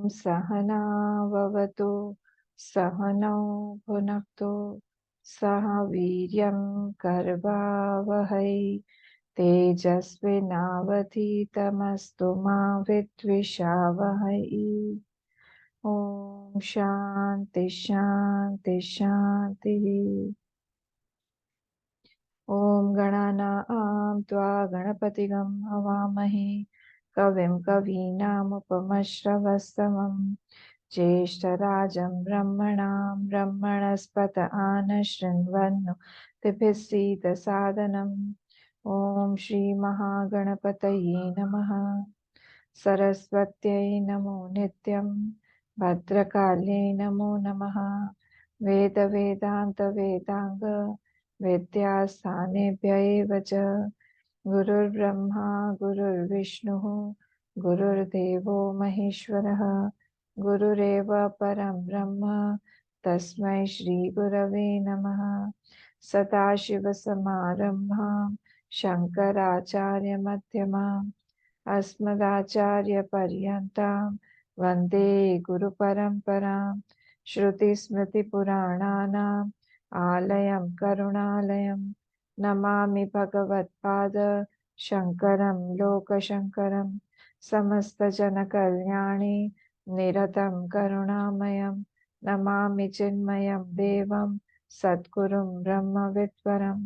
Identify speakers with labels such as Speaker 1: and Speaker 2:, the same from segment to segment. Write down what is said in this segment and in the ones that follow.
Speaker 1: सहना भवतु सहनौ भुनक्तु सह वीर्यं कर्वावहै तेजस्विनावधीतमस्तु मा विद्विषावहै। ओम शांति शांति शांति। ओम गणानां त्वा गणपतिगं हवामहे कविं कवीनामुपमश्रवस्तमं ज्येष्ठराजं ब्रह्मणां ब्रह्मणस्पत आनशृण्वन्नोतिभिः सीदसादनम्। ओम श्री महागणपतये नमः। सरस्वत्यै नमो नित्यं भद्रकाले नमो नमः। वेद वेदांत वेदांग विद्यास्थानेभ्य एव च गुरुर्ब्रह्मा गुरुर्विष्णुः गुरुर्देवो महेश्वरः गुरुरेव परं ब्रह्म तस्मै श्री गुरवे नमः। सदाशिवसमारम्भां शङ्कराचार्यमध्यमाम् अस्मदाचार्यपर्यन्तां वन्दे गुरुपरम्परां। श्रुतिस्मृतिपुराणानाम् आलयं करुणालयं नमामि भगवत्पाद शङ्करं लोकशङ्करं। समस्तजनकल्याणे निरतं करुणामयं नमामि चिन्मयं देवं सद्गुरुं ब्रह्मविद्वरम्।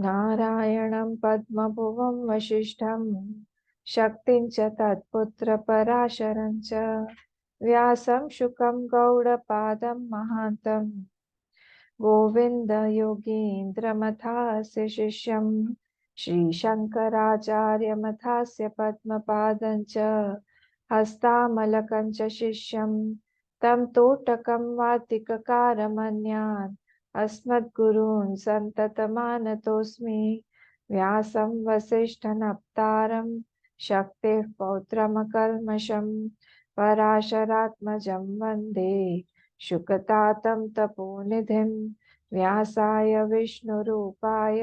Speaker 1: नारायणं पद्मभुवं वसिष्ठं शक्तिं च तत्पुत्रपराशरं च व्यासं शुकं गौडपादं महान्तं गोविन्दयोगीन्द्रमथास्य शिष्यं श्रीशङ्कराचार्यमथास्य पद्मपादं च हस्तामलकं च शिष्यं तं तोटकं वातिककारमन्यान् अस्मद्गुरून् सन्ततमानतोऽस्मि। व्यासं वसिष्ठनप्तारं शक्तेः पौत्रमकल्मषं पराशरात्मजं वन्दे शुकतातं तपोनिधिं। व्यासाय विष्णुरूपाय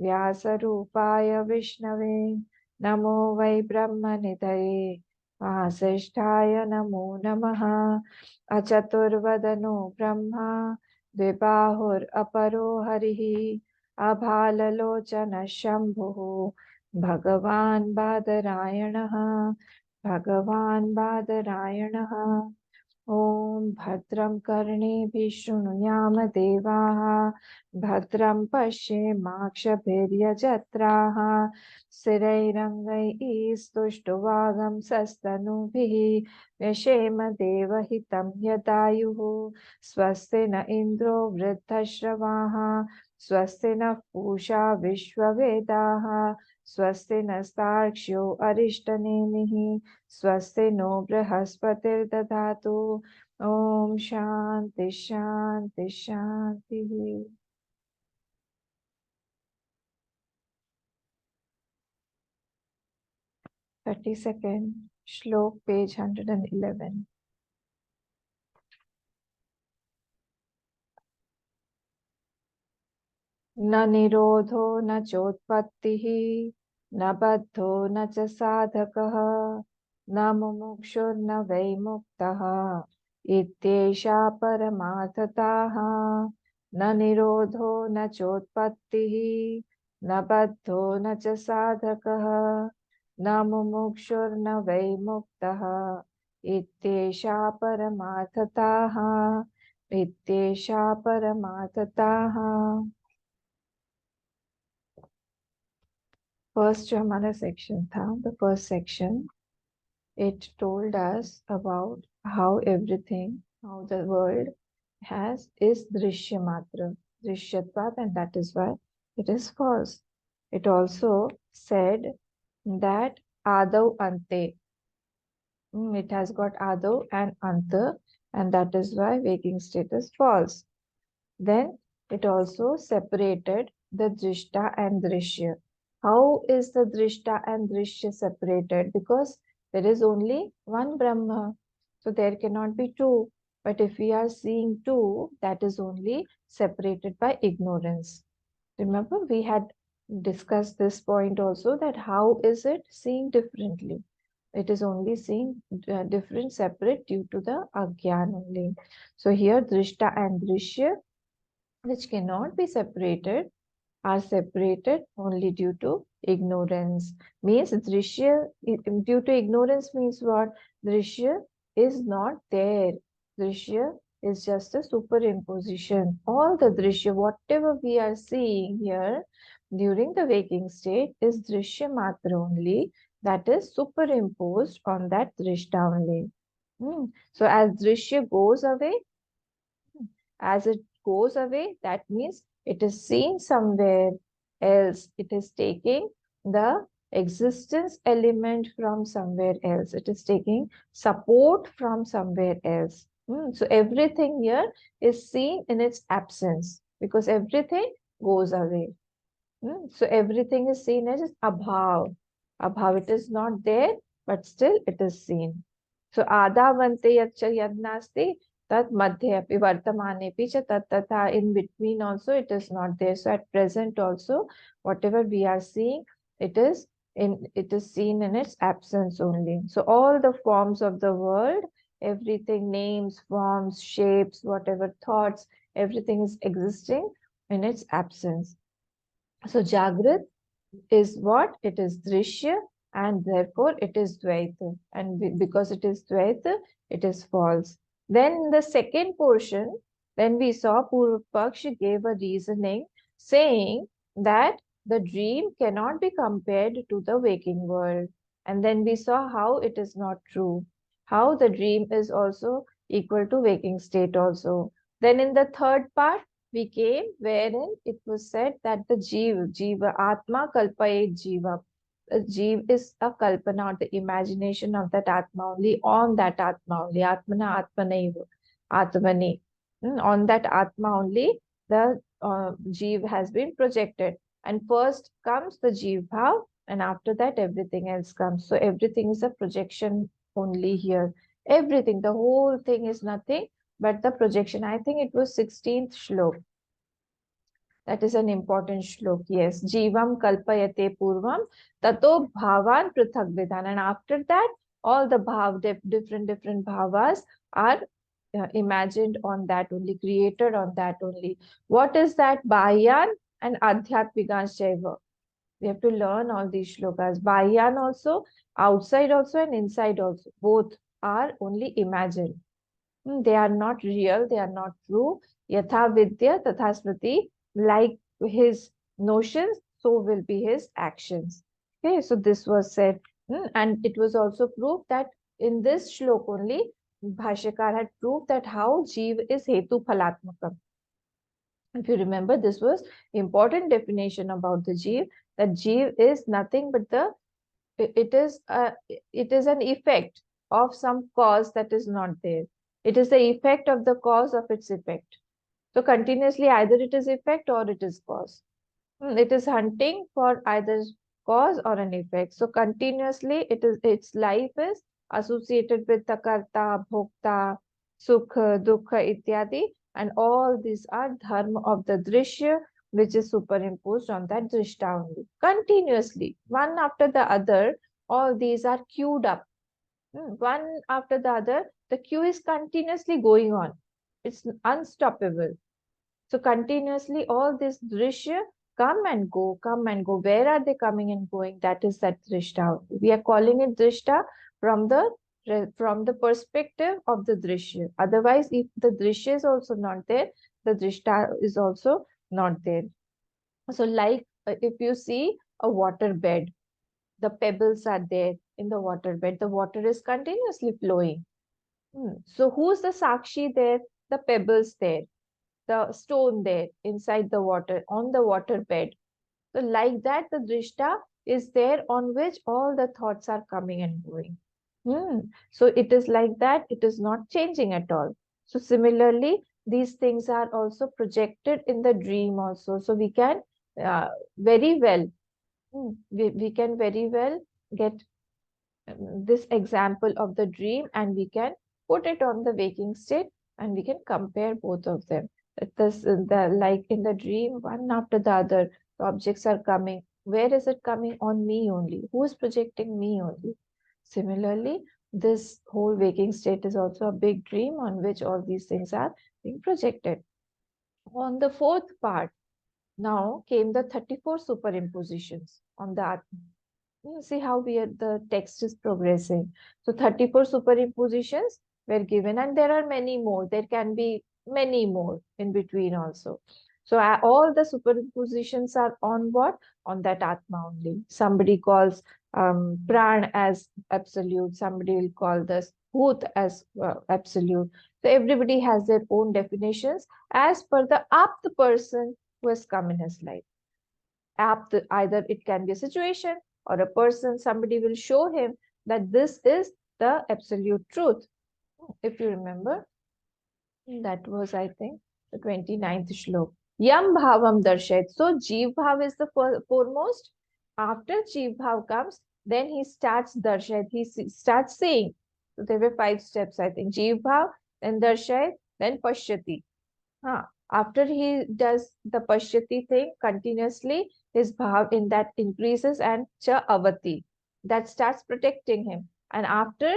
Speaker 1: व्यासरूपाय विष्णवे नमो वै ब्रह्मनिधये वासिष्ठाय नमो नमः। अचतुर्वदनो ब्रह्मा द्विबाहुरपरो हरिः अभाललोचनः शम्भुः भगवान् बादरायणः भगवान् बादरायणः। ॐ भद्रं कर्णेभिः शृणुयाम देवाः भद्रं पश्येमाक्षभिर्यजत्राः स्थिरैरङ्गैः स्तुष्टुवागंसस्तनूभिः व्यशेम देवहितं यदायुः। स्वस्ति न इन्द्रो वृद्धश्रवाः स्वस्ति नः पूषा विश्ववेदाः स्वस्ति नस्तार्क्ष्यो अरिष्टनेमिः स्वस्ति नो बृहस्पतिर्दधातु। ओम शांति शांति शांति। 32nd श्लोक पेज 111। न निरोधो न चोत्पत्तिः न बद्धो न च साधकः न मुमुक्षुर्न वै मुक्तः इत्येषा परमार्थतः। न निरोधो न चोत्पत्तिः न बद्धो न च साधकः न मुमुक्षुर्न वै मुक्तः इत्येषा परमार्थतः इत्येषा परमार्थतः। फर्स्ट जो हमारा सेक्शन था, the first section, it told us about how everything, how the world is drishya matra, drishyatvat, and that is why it is false. It also said that adav ante, it has got adav and anta, and that is why waking state is false. Then it also separated the drishta and drishya. How is the drishta and drishya separated? Because there is only one Brahma, so there cannot be two. But if we are seeing two, that is only separated by ignorance. Remember, we had discussed this point also, that how is it seeing differently? It is only seen different, separate due to the agyan only. So here drishta and drishya, which cannot be separated, are separated only due to ignorance. Means drishya, due to ignorance means what? Drishya is not there. Drishya is just a superimposition. All the drishya, whatever we are seeing here during the waking state is drishya matra only, that is superimposed on that drishta only. So as drishya goes away, as it goes away, that means it is seen somewhere else. It is taking the existence element from somewhere else. It is taking support from somewhere else. So everything here is seen in its absence because everything goes away. So everything is seen as abhav. Abhav, it is not there, but still it is seen. So adhavante yaccha yadnasti tat madhye api vartamane pi cha tat tatha. In between also it is not there. So at present also whatever we are seeing, it is seen in its absence only. So all the forms of the world, everything, names, forms, shapes, whatever thoughts, everything is existing in its absence. So Jagrat is what? It is Drishya and therefore it is Dvaita. And because it is Dvaita, it is false. Then in the second portion, then we saw Purva Paksh gave a reasoning saying that the dream cannot be compared to the waking world. And then we saw how it is not true, how the dream is also equal to waking state also. Then in the third part, we came wherein it was said that the Jiva, Atma Kalpayet Jiva. The Jiva is a Kalpana or the imagination of that Atma only, on that Atma only, Atmana Atmanaiva, Atmani. On that Atma only, the Jiva has been projected. And first comes the Jiva Bhav, and after that, everything else comes. So everything is a projection only here. Everything, the whole thing is nothing but the projection. I think it was 16th Shlok. That is an important shlok. Yes. Jivam kalpayate purvam tato bhavan prithak vidhan. And after that, all the different bhavas are imagined on that only, created on that only. What is that? Bahyan and adhyatmikan shaiva. We have to learn all these shlokas. Bahyan also, outside also, and inside also. Both are only imagined. They are not real, they are not true. Yatha vidya tatha smriti, like his notions, so will be his actions. Okay, so this was said. And it was also proved that in this shlok only, Bhashyakar had proved that how Jeev is Hetu Phalatmakam. If you remember, this was important definition about the Jeev, that Jeev is nothing but the it is it is an effect of some cause that is not there. It is the effect of the cause of its effect. So continuously either it is effect or it is cause. It is hunting for either cause or an effect. So continuously its life is associated with the karta, bhokta, sukha, dukha, ityadi, and all these are dharma of the drishya, which is superimposed on that drishta only. Continuously, one after the other, all these are queued up. One after the other, the queue is continuously going on. It's unstoppable. So continuously all this drishya come and go, come and go. Where are they coming and going? That is that drishta. We are calling it drishta from the perspective of the drishya. Otherwise, if the drishya is also not there, the drishta is also not there. So like if you see a water bed, the pebbles are there in the water bed. The water is continuously flowing. So who's the sakshi there? The pebbles there, the stone there inside the water, on the water bed. So like that, the drishta is there on which all the thoughts are coming and going. So it is like that, it is not changing at all. So similarly, these things are also projected in the dream also. So we can very well, we can very well get this example of the dream and we can put it on the waking state and we can compare both of them. Like in the dream, one after the other, the objects are coming. Where is it coming? On me only. Who is projecting me only? Similarly, this whole waking state is also a big dream on which all these things are being projected. On the fourth part, now came the 34 superimpositions on the Atma. You see how the text is progressing. So 34 superimpositions were given, and there are many more. There can be many more in between also. So all the superimpositions are on what? On that Atma only. Somebody calls Pran as absolute. Somebody will call this Bhut as absolute. So everybody has their own definitions as per the apt person who has come in his life. Apt, either it can be a situation or a person, somebody will show him that this is the absolute truth. If you remember, that was, I think, the 29th Shlok. Yam bhavam darshayat. So Jeev bhav is the foremost. After Jeev bhav comes, then he starts darshayat. He starts saying. So there were 5 steps, I think. Jeev bhav, then darshayat, then pashyati. After he does the pashyati thing continuously, his bhav in that increases, and cha avati, that starts protecting him. And after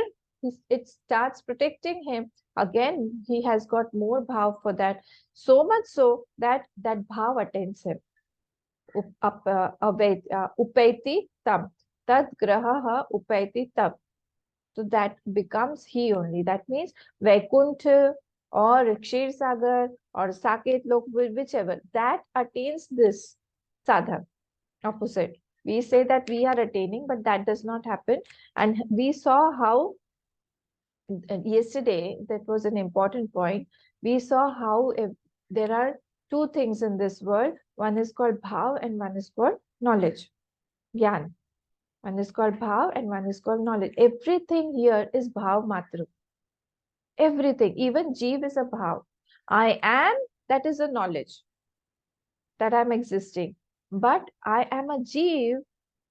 Speaker 1: it starts protecting him, again he has got more bhav for that. So much so that that bhav attains him. Upaiti tam. Tad graha upaiti tam. So that becomes he only. That means Vaikuntha or Kshir Sagar or Saket Lok, whichever, that attains this sadhana. Opposite. We say that we are attaining, but that does not happen. And we saw how yesterday, that was an important point. We saw how if there are two things in this world. One is called bhav and one is called knowledge, gyan. One is called bhav and one is called knowledge. Everything here is bhav matra. Everything, even jeev is a bhav. I am, that is a knowledge that I'm existing. But I am a jeev,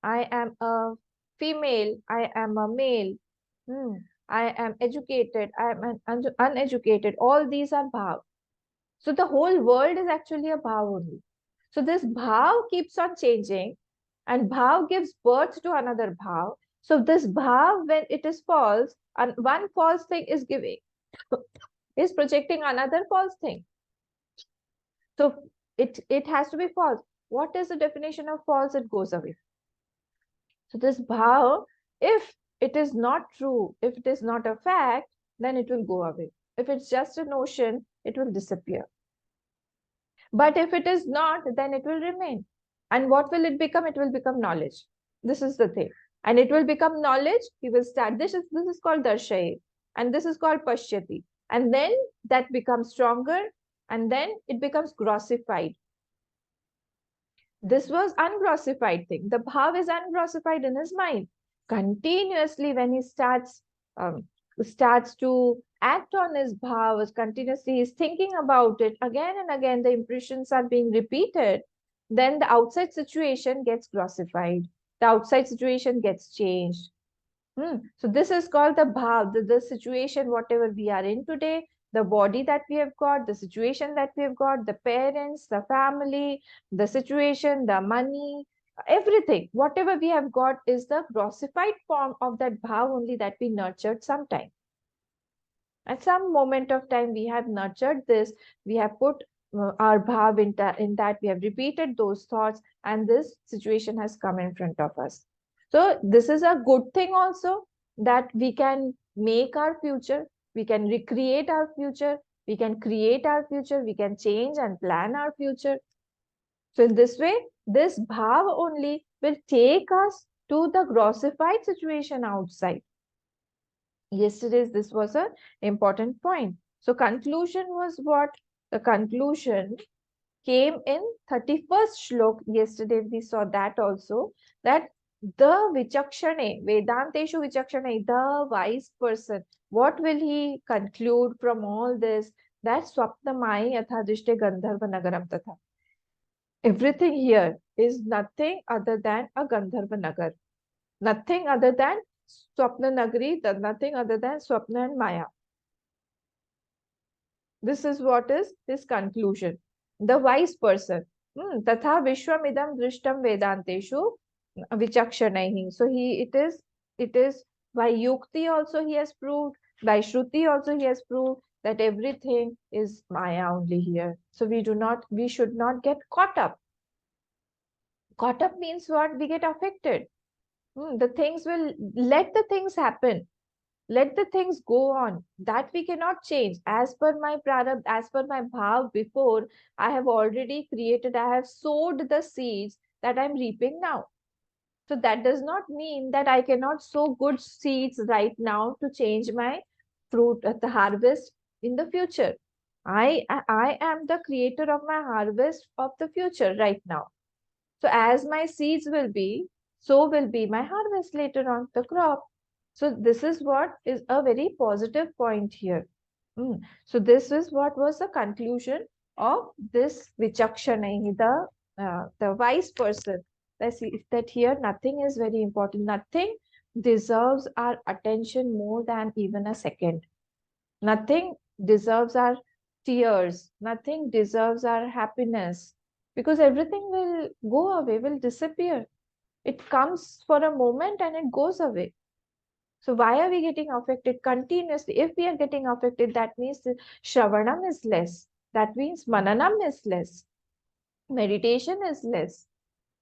Speaker 1: I am a female, I am a male, I am educated, I am an uneducated. All these are bhav. So the whole world is actually a bhav only. So this bhav keeps on changing, and bhav gives birth to another bhav. So this bhav, when it is false, and one false thing is giving, is projecting another false thing. So it has to be false. What is the definition of false? It goes away. So this bhav, if it is not true, if it is not a fact, then it will go away. If it's just a notion, it will disappear. But if it is not, then it will remain. And what will it become? It will become knowledge. This is the thing. And it will become knowledge. He will start. This is called darshay. And this is called pashyati. And then that becomes stronger. And then it becomes grossified. This was ungrossified thing. The bhav is ungrossified in his mind. Continuously, when he starts to act on his bhavas, continuously he's thinking about it again and again, the impressions are being repeated, then the outside situation gets grossified. The outside situation gets changed. So this is called the bhav, the situation, whatever we are in today, the body that we have got, the situation that we have got, the parents, the family, the situation, the money, everything, whatever we have got is the grossified form of that bhav only that we nurtured sometime. At some moment of time, we have nurtured this, we have put our bhav in that, we have repeated those thoughts, and this situation has come in front of us. So this is a good thing also, that we can make our future, we can recreate our future, we can create our future, we can change and plan our future. So in this way, this bhav only will take us to the grossified situation outside. Yesterday's, this was an important point. So conclusion was what? The conclusion came in 31st Shlok. Yesterday we saw that also, that the vichakshane, Vedanteshu vichakshane, the wise person, what will he conclude from all this? That swapnamai athadishte gandharva nagaram tatha. Everything here is nothing other than a gandharva nagar. Nothing other than Swapna Nagari, nothing other than Swapna and Maya. This is what is his conclusion. The wise person. Tatha Vishwamidam Drishtam Vedanteshu Vichakshanaihi. So it is By Yukti also he has proved, by Shruti also he has proved that everything is Maya only here. So we should not get caught up. Caught up means what? We get affected. The things will, let the things happen. Let the things go on. That we cannot change. As per my prarabdha, as per my bhav before, I have already created, I have sowed the seeds that I'm reaping now. So that does not mean that I cannot sow good seeds right now to change my fruit at the harvest in the future. I am the creator of my harvest of the future right now. So as my seeds will be, so will be my harvest later on, the crop. So this is what is a very positive point here. So this is what was the conclusion of this Vichakshanahi, the wise person. That here nothing is very important. Nothing deserves our attention more than even a second. Nothing deserves our tears. Nothing deserves our happiness because everything will go away, will disappear. It comes for a moment and it goes away. So why are we getting affected continuously? If we are getting affected, that means the Shravanam is less. That means Mananam is less. Meditation is less.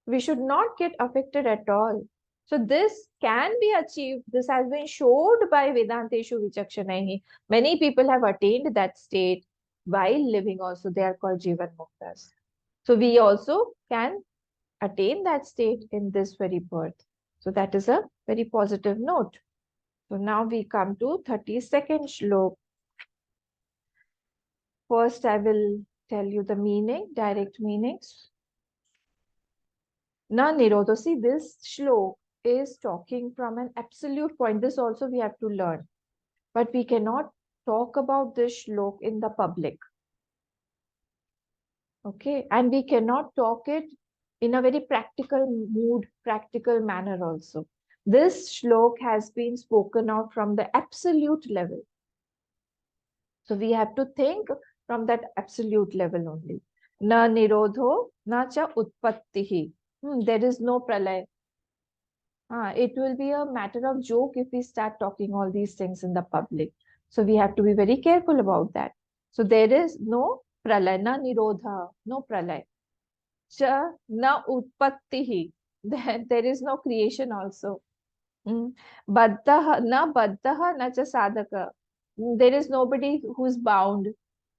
Speaker 1: We should not get affected at all. So this can be achieved. This has been showed by Vedanteshu Vichakshanahi. Many people have attained that state while living also. They are called Jivan Muktas. So we also can attain that state in this very birth. So that is a very positive note. So now we come to 32nd Shlok. First, I will tell you the meaning, direct meanings. Na nirodho. See, this Shlok is talking from an absolute point. This also we have to learn. But we cannot talk about this Shlok in the public. Okay. And we cannot talk it in a very practical mood, practical manner also. This Shlok has been spoken of from the absolute level. So we have to think from that absolute level only. Na nirodho, na cha utpattihi. There is no pralay. It will be a matter of joke if we start talking all these things in the public. So we have to be very careful about that. So there is no pralay, na nirodha, no pralay. Cha na utpattihi. There is no creation also. Baddha, na baddha, na cha sadhaka. There is nobody who's bound.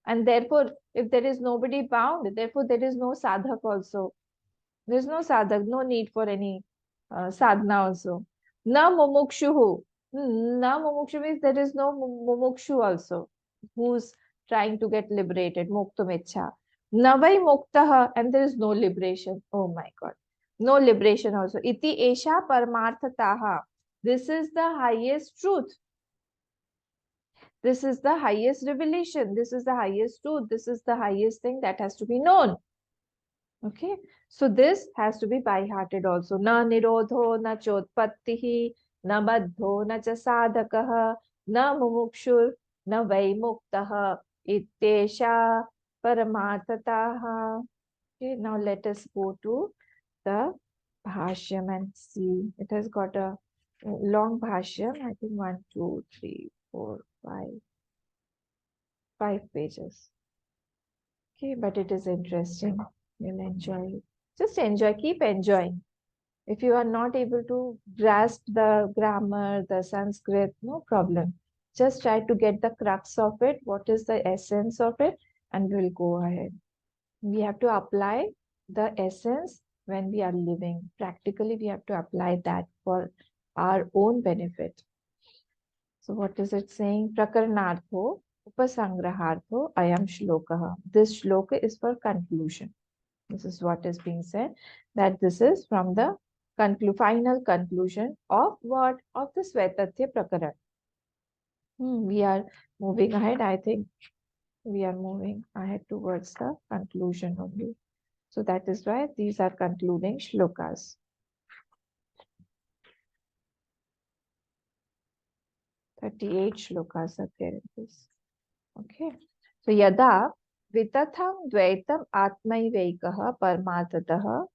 Speaker 1: And therefore, if there is nobody bound, therefore there is no sadhak also. There is no sadhak, no need for any sadhana also. Na mumukshuhu. Na mumukshu means there is no mumukshu also who's trying to get liberated. Muktumecha. Na vai muktaha, and there is no liberation. Oh my God. No liberation also. Iti esha paramarthataha. This is the highest truth. This is the highest revelation. This is the highest truth. This is the highest thing that has to be known. Okay. So this has to be by-hearted also. Na nirodho, na chotpattihi, na baddho, na cha sadhakaha, na mumukshur, na vaimuktaha, ittesha paramarthataha. Okay. Now let us go to the bhashyam and see. It has got a long bhashyam. I think 1, 2, 3, 4, 5 pages. Okay, but it is interesting. You'll enjoy it. Just enjoy, keep enjoying. If you are not able to grasp the grammar, the Sanskrit, no problem. Just try to get the crux of it. What is the essence of it? And we'll go ahead. We have to apply the essence when we are living. Practically, we have to apply that for our own benefit. So what is it saying? Prakaranartho, upasangrahartho, ayam shlokaha. This shloka is for conclusion. This is what is being said, that this is from the final conclusion of what? Of the Vaitathya Prakaran. We are moving ahead. I think we are moving ahead towards the conclusion only. So that is why these are concluding shlokas. 38 shlokas are there in this. Okay. So yada vitatham dvaitam atmaivekah parmatataha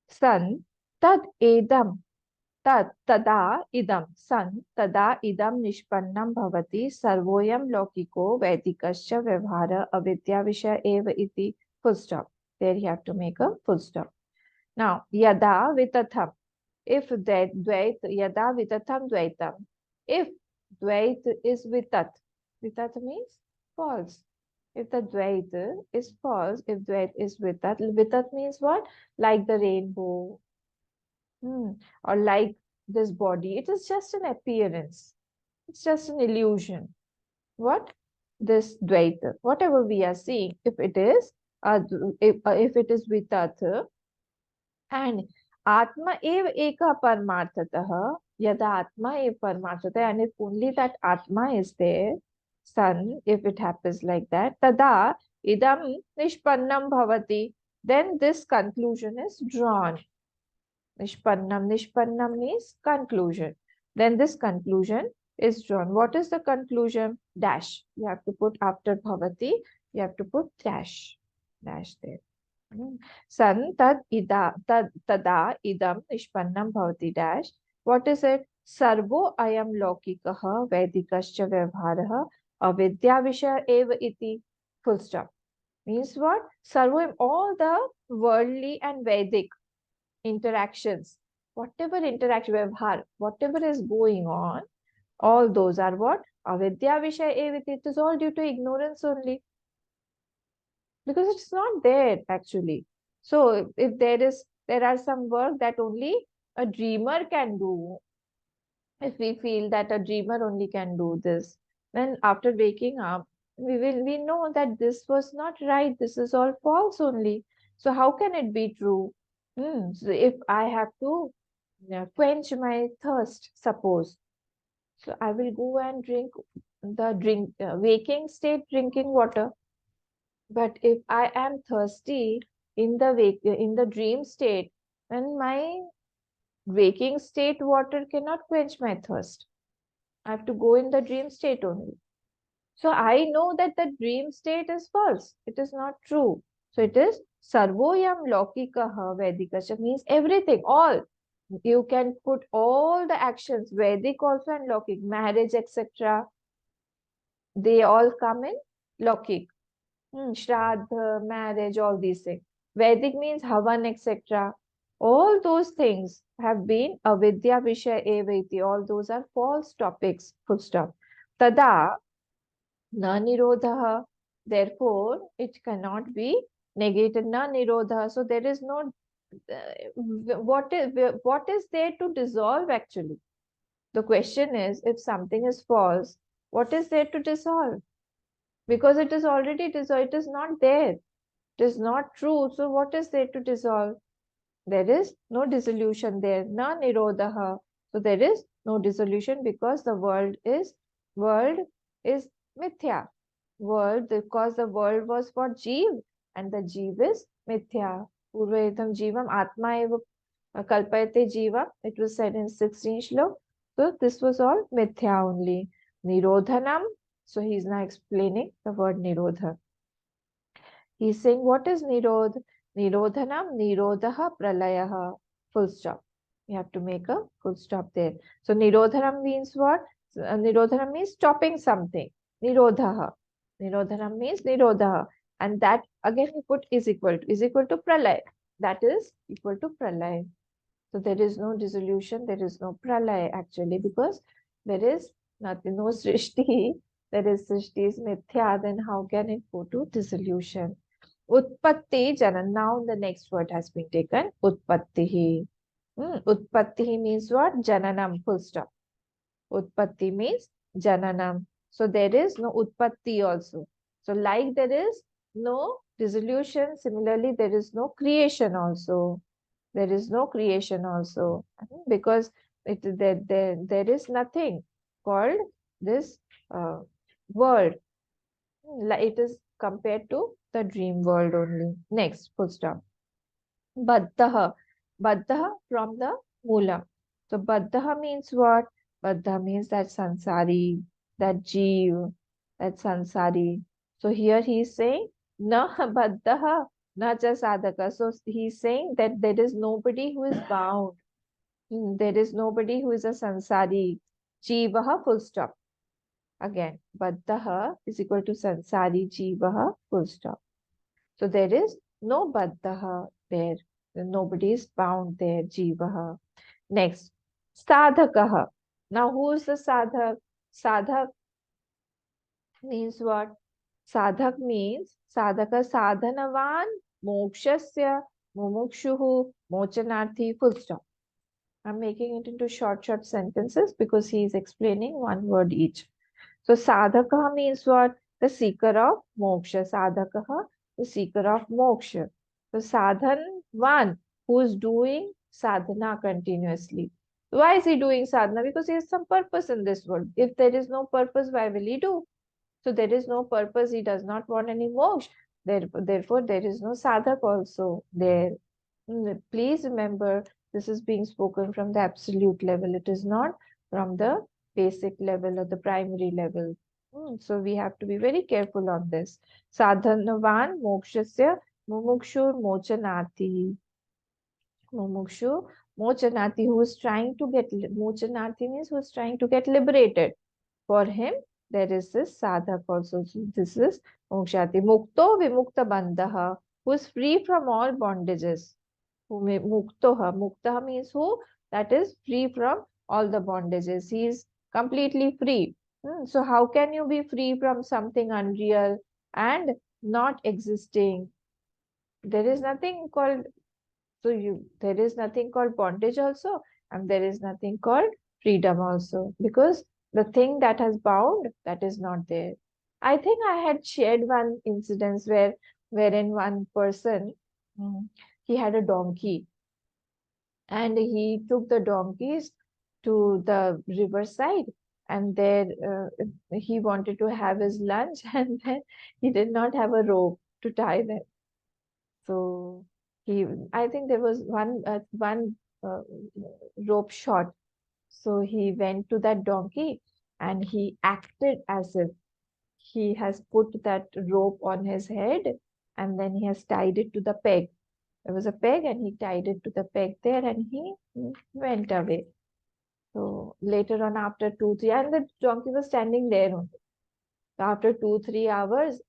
Speaker 1: san tad edam तदा इदं सन तदा इदं निष्पन्नं भवति सर्वोऽयं लौकिको वैदिकश्च व्यवहार अविद्या विषय एव इति. Full stop. There you have to make a full stop. Now, yada vitatham. If dvait, yada vitatham dvaitam. If dvait is vitat, vitat means false. If the dvait is false, if dvait is vitat means what? Like the rainbow, or like this body. It is just an appearance. It's just an illusion. What? This dvaita, whatever we are seeing, if it is, if it is vitat, and Atma ev eka paramarthatah, yada Atma ev paramarthatah, and if only that Atma is there, Sun, if it happens like that, tada idam nishpannam bhavati, then this conclusion is drawn. Nishpannam means conclusion. Then this conclusion is drawn. What is the conclusion? Dash. You have to put after bhavati, you have to put dash. Dash there. San tada idam nishpannam bhavati dash. What is it? Sarvo ayam laukikaha vedikascha vyavharaha avidya vishaya eva iti. Full stop. Means what? Sarvo, all the worldly and Vedic interactions, whatever interaction, vyavhar, whatever is going on, all those are what? Avidya vishaya eva iti. It is all due to ignorance only. Because it's not there actually. So if there are some work that only a dreamer can do, if we feel that a dreamer only can do this, then after waking up, we know that this was not right. This is all false only. So how can it be true? So if I have to quench my thirst, suppose, so I will go and drink waking state drinking water. But if I am thirsty in the dream state, then my waking state water cannot quench my thirst. I have to go in the dream state only. So I know that the dream state is false. It is not true. So it is sarvoyam laukikaha vedikasha, means everything, all. You can put all the actions, Vedic also and Laukik, marriage, etc. They all come in Laukik. Shraddha, marriage, all these things. Vedic means Havan, etc. All those things have been avidya vishaya evati. All those are false topics. Full stop. Tada na nirodha. Therefore, it cannot be negated. Na nirodha. So there is no what is there to dissolve actually? The question is, if something is false, what is there to dissolve? Because it is already dissolved, it is not there. It is not true. So what is there to dissolve? There is no dissolution there. Na nirodha. So there is no dissolution because the world is mithya. World, because the world was for jeev and the jeev is mithya. Purvaidam jivam atma eva kalpayate jiva. It was said in 16th Shlok. So this was all mithya only. Nirodhanam. So he is now explaining the word nirodha. He is saying, what is nirod? Nirodhanam, nirodha, pralayaha. Full stop. You have to make a full stop there. So nirodhanam means what? Nirodhanam means stopping something. Nirodha. Nirodhanam means nirodha. And that again we put is equal to pralay. That is equal to pralay. So there is no dissolution, there is no pralay actually, because there is nothing, no srishti. There is srishti is mithya, then how can it go to dissolution? Utpatti janan. Now the next word has been taken. Utpattihi. Utpattihi means what? Jananam. Full stop. Utpatti means jananam. So there is no utpatti also. So like there is no dissolution, similarly there is no creation also. There is no creation also, because there is nothing called this world. It is compared to the dream world only. Next, full stop. Baddha. Baddha from the Mula. So Baddha means what? Baddha means that sansari, that jeev, that sansari. So here he is saying, na baddha, na cha sadhaka. So he is saying that there is nobody who is bound. There is nobody who is a sansari. Jivaha, full stop. Again, Baddhaha is equal to sansari Jivaha, full stop. So there is no Baddhaha there. Nobody is bound there, Jivaha. Next, Sadhakaha. Now, who is the Sadhak? Sadhak means what? Sadhak means Sadhaka sadhanavan mokshasya mumukshuhu mochanarthi, full stop. I'm making it into short sentences because he is explaining one word each. So sadhaka means what? The seeker of moksha. Sadhaka, the seeker of moksha. So sadhan, one who is doing sadhana continuously. Why is he doing sadhana? Because he has some purpose in this world. If there is no purpose, why will he do? So there is no purpose. He does not want any moksha. Therefore, there is no sadhak also there. Please remember, this is being spoken from the absolute level. It is not from the basic level or the primary level. So we have to be very careful on this. Sadhanavan mokshasya mumukshur mochanati. Mumukshu mochanati, who is trying to get, mochanati means who is trying to get liberated. For him, there is this sadhak also. So this is mokshati. Mukto vimukta bandhaha, who is free from all bondages. Muktoha. Muktaha means who? That is free from all the bondages. He is completely free. So how can you be free from something unreal and not existing? There is nothing called, so there is nothing called bondage also, and there is nothing called freedom also, because the thing that has bound, that is not there. I think I had shared one incident wherein one person, mm, he had a donkey, and he took the donkeys to the riverside, and there he wanted to have his lunch and then he did not have a rope to tie them. So he, I think there was one uh, rope short. So he went to that donkey and he acted as if he has put that rope on his head, and then he has tied it to the peg. There was a peg and he tied it to the peg there, and he went away. So later on, after 2, 3, and the donkey was standing there only. After 2, 3 hours,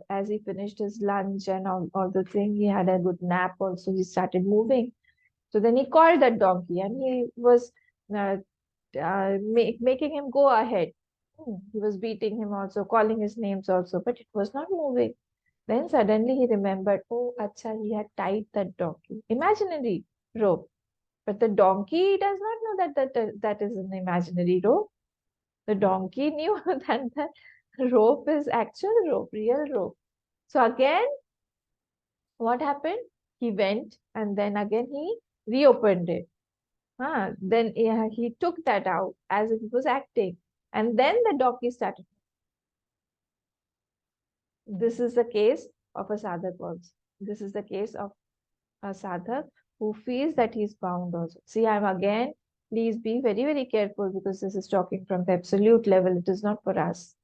Speaker 1: as he finished his lunch and all the thing, he had a good nap also. He started moving. So then he called that donkey and he was uh, making him go ahead. He was beating him also, calling his names also, but it was not moving. Then suddenly he remembered, oh, acha, he had tied that donkey. Imaginary rope. But the donkey does not know that is an imaginary rope. The donkey knew that the rope is actual rope, real rope. So again, what happened? He went and then again he reopened it. Then he took that out as if it was acting. And then the donkey started. This is the case of a sadhak also. This is the case of a sadhak who feels that he is bound also. See, I'm again, please be very, very careful because this is talking from the absolute level. It is not for us.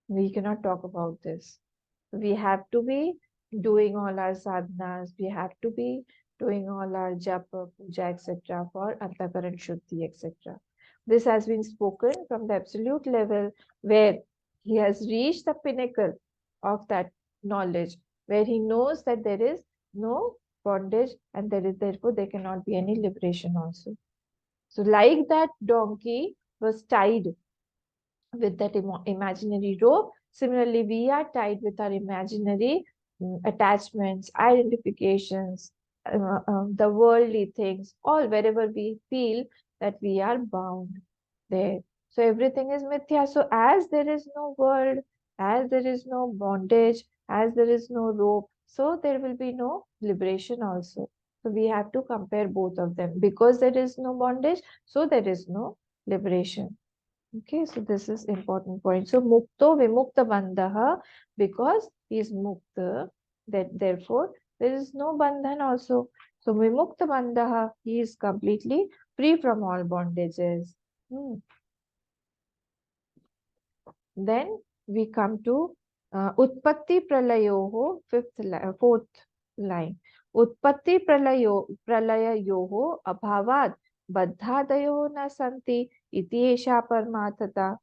Speaker 1: We cannot talk about this. We have to be doing all our sadhanas. We have to be doing all our japa, puja, etc. for antakaran shuddhi, etc. This has been spoken from the absolute level where he has reached the pinnacle of that knowledge, where he knows that there is no bondage and there is therefore there cannot be any liberation also. So like that donkey was tied with that imaginary rope. Similarly, we are tied with our imaginary attachments, identifications, the worldly things, all wherever we feel that we are bound there. So everything is mithya. So as there is no world, as there is no bondage, as there is no rope, so there will be no liberation also. So we have to compare both of them. Because there is no bondage, so there is no liberation. Okay, so this is important point. So mukto vimukta bandhaha, because he is mukta, that therefore there is no bandhan also. So vimukta bandhaha, he is completely free from all bondages. Then we come to utpatti pralayoho, fourth line. Utpatti pralayayoho abhavat baddhadayo na santi iti esha parmathata.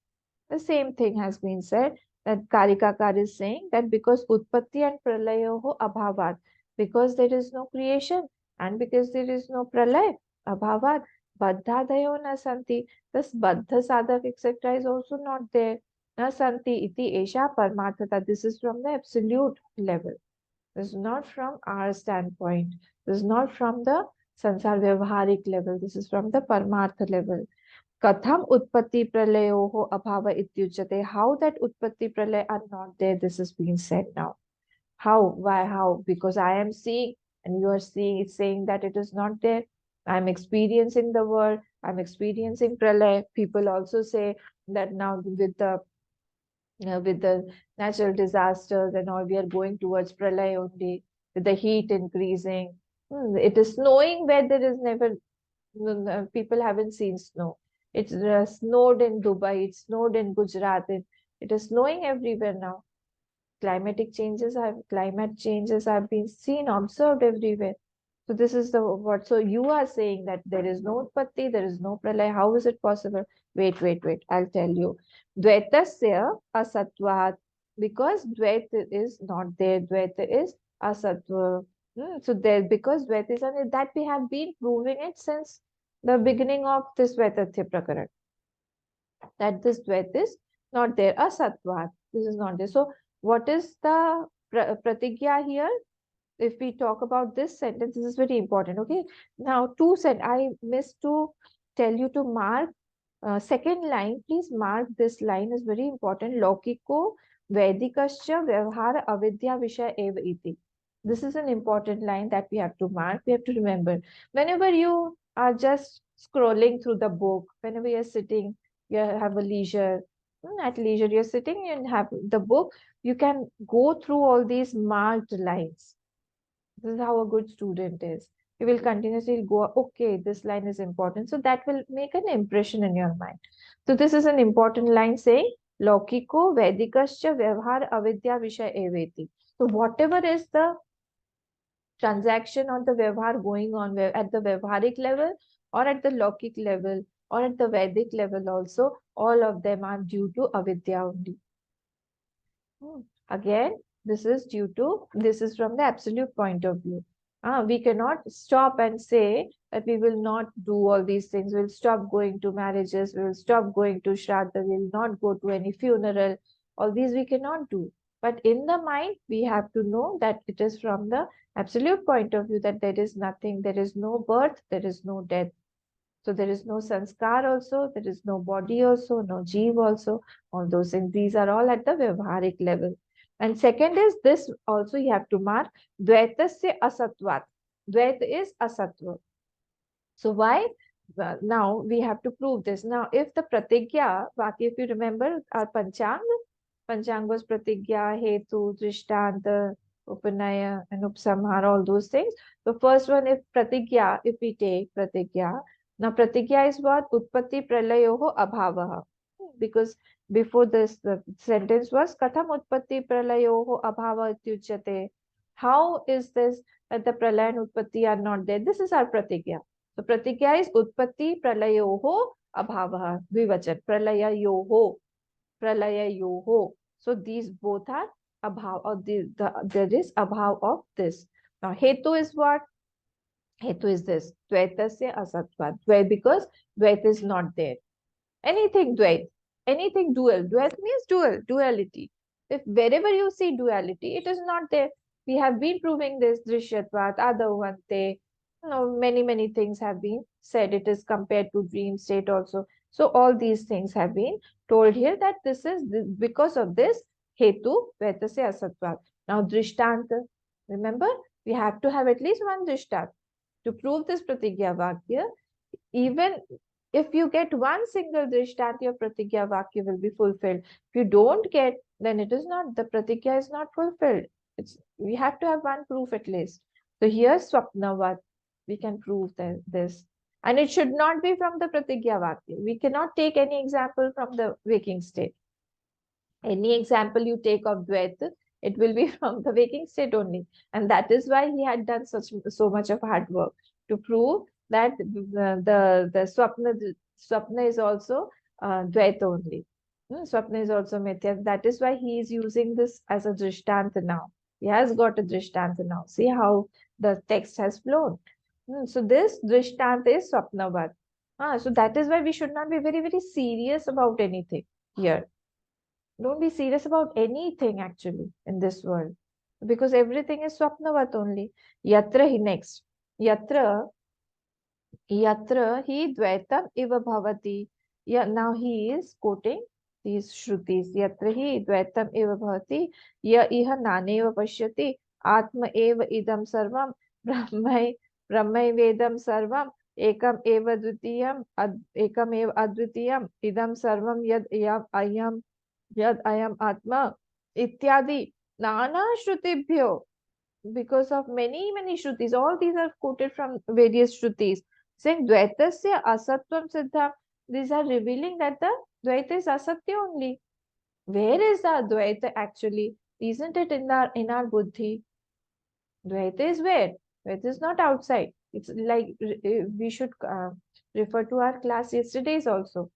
Speaker 1: The same thing has been said that Karikakar is saying that because Utpatti and Pralayoho abhavat, because there is no creation and because there is no pralay, abhavat, baddhadayo na santi, this baddha sadhak etc. is also not there. Na santi iti esha parmarthata. This is from the absolute level. This is not from our standpoint. This is not from the sansar vyavharik level. This is from the parmartha level. Katham utpatti pralayoho abhava ityuchate. How that utpatti pralay are not there, this is being said now. How? Why? How? Because I am seeing and you are seeing, it's saying that it is not there. I'm experiencing the world. I'm experiencing pralay. People also say that now with the natural disasters and all, we are going towards pralay only, with the heat increasing. It is snowing where there is never, people haven't seen snow. It's snowed in Dubai, it snowed in Gujarat, it is snowing everywhere now. Climate changes have been seen, observed everywhere. So this is the what. So you are saying that there is no utpatti, there is no pralay. How is it possible? Wait. I'll tell you. Dvaitasya asatvat. Because Dvaita is not there, Dvaita is asatva. So there, because Dvaita is that we have been proving it since the beginning of this Vaitathya Prakaran. That this Dvaita is not there. Asatvat. This is not there. So what is the pratigya here? If we talk about this sentence, this is very important. Okay. Now, I missed to tell you to mark second line. Please mark this line is very important. Lokiko Vedikascha Vyavhara Avidya Visha Eva Iti. This is an important line that we have to mark. We have to remember. Whenever you are just scrolling through the book, whenever you're sitting, you have a leisure, at leisure, you're sitting and have the book, you can go through all these marked lines. This is how a good student is. You will continuously go, okay, this line is important. So that will make an impression in your mind. So this is an important line saying, Lokiko Vedikascha Vyavhar Avidya Visha Eveti. So whatever is the transaction or the Vyavhar going on at the Vyavharik level or at the Lokik level or at the Vedic level also, all of them are due to Avidya only. Again, this is from the absolute point of view. We cannot stop and say that we will not do all these things. We'll stop going to marriages. We'll stop going to Shraddha. We'll not go to any funeral. All these we cannot do. But in the mind, we have to know that it is from the absolute point of view that there is nothing. There is no birth. There is no death. So there is no sanskar also, there is no body also, no jeev also, all those things. These are all at the vyavharik level. And second is this also you have to mark, dvaitasya asatvat. Dvaita is asatva. So why? Now we have to prove this. Now if the pratigya, if you remember our Panchang was pratigya, hetu, drishtanta, upanaya, and upsamhara, all those things. The first one, if pratigya, if we take pratigya, now pratigya is what? Utpatti pralayoho abhavaha. Because before this, the sentence was katham utpatti pralayoho abhava ityuchyate. How is this that the pralaya and utpatti are not there? This is our pratigya. So pratigya is utpatti pralayoho abhavaha. Dvivachan. Pralayayoho. So these both are abhav, or there is abhav of this. Now hetu is what? Hetu is this. Dvaitasya asatvat. Because dvait is not there. Anything dvait, anything dual. Dvait means duality. If wherever you see duality, it is not there. We have been proving this. Drishyatvat, adavante. Many things have been said. It is compared to dream state also. So all these things have been told here that this is because of this hetu vetasya asatvat. Now drishtanta. Remember, we have to have at least one drishtant to prove this pratigya vakya. Even if you get one single drishtant, your pratigya vakya will be fulfilled. If you don't get, then it is not, the pratigya is not fulfilled. We have to have one proof at least. So here swapnavat, we can prove this. And it should not be from the pratigya vakya. We cannot take any example from the waking state. Any example you take of Dvaita, it will be from the waking state only. And that is why he had done so much of hard work to prove that the swapna is also Dvaita only. Swapna is also Mithya. That is why he is using this as a Drishtanta now. He has got a Drishtanta now. See how the text has flown. So this Drishtanta is Swapnavad. So that is why we should not be very, very serious about anything here. Don't be serious about anything actually in this world. Because everything is Swapnavat only. Yatra he next. Yatra Yatra hi dvaitam iva bhavati. Yeah, now he is quoting these shrutis. Yatra hi dvaitam iva bhavati. Ya iha naneva pashyati. Atma eva idam sarvam. Brahmai Brahmai vedam sarvam. Ekam eva dvitiyam. Ekam eva advitiyam. Idam sarvam yad ayam atma. Ityadi. Nana shrutibhyo, because of many, many shrutis. All these are quoted from various shrutis, saying Dvaitasya asatvam siddha. These are revealing that the Dvaita is asatya only. Where is the Dvaita actually? Isn't it in our buddhi? Dvaita is where? Dvaita is not outside. It's like we should refer to our class yesterday's also.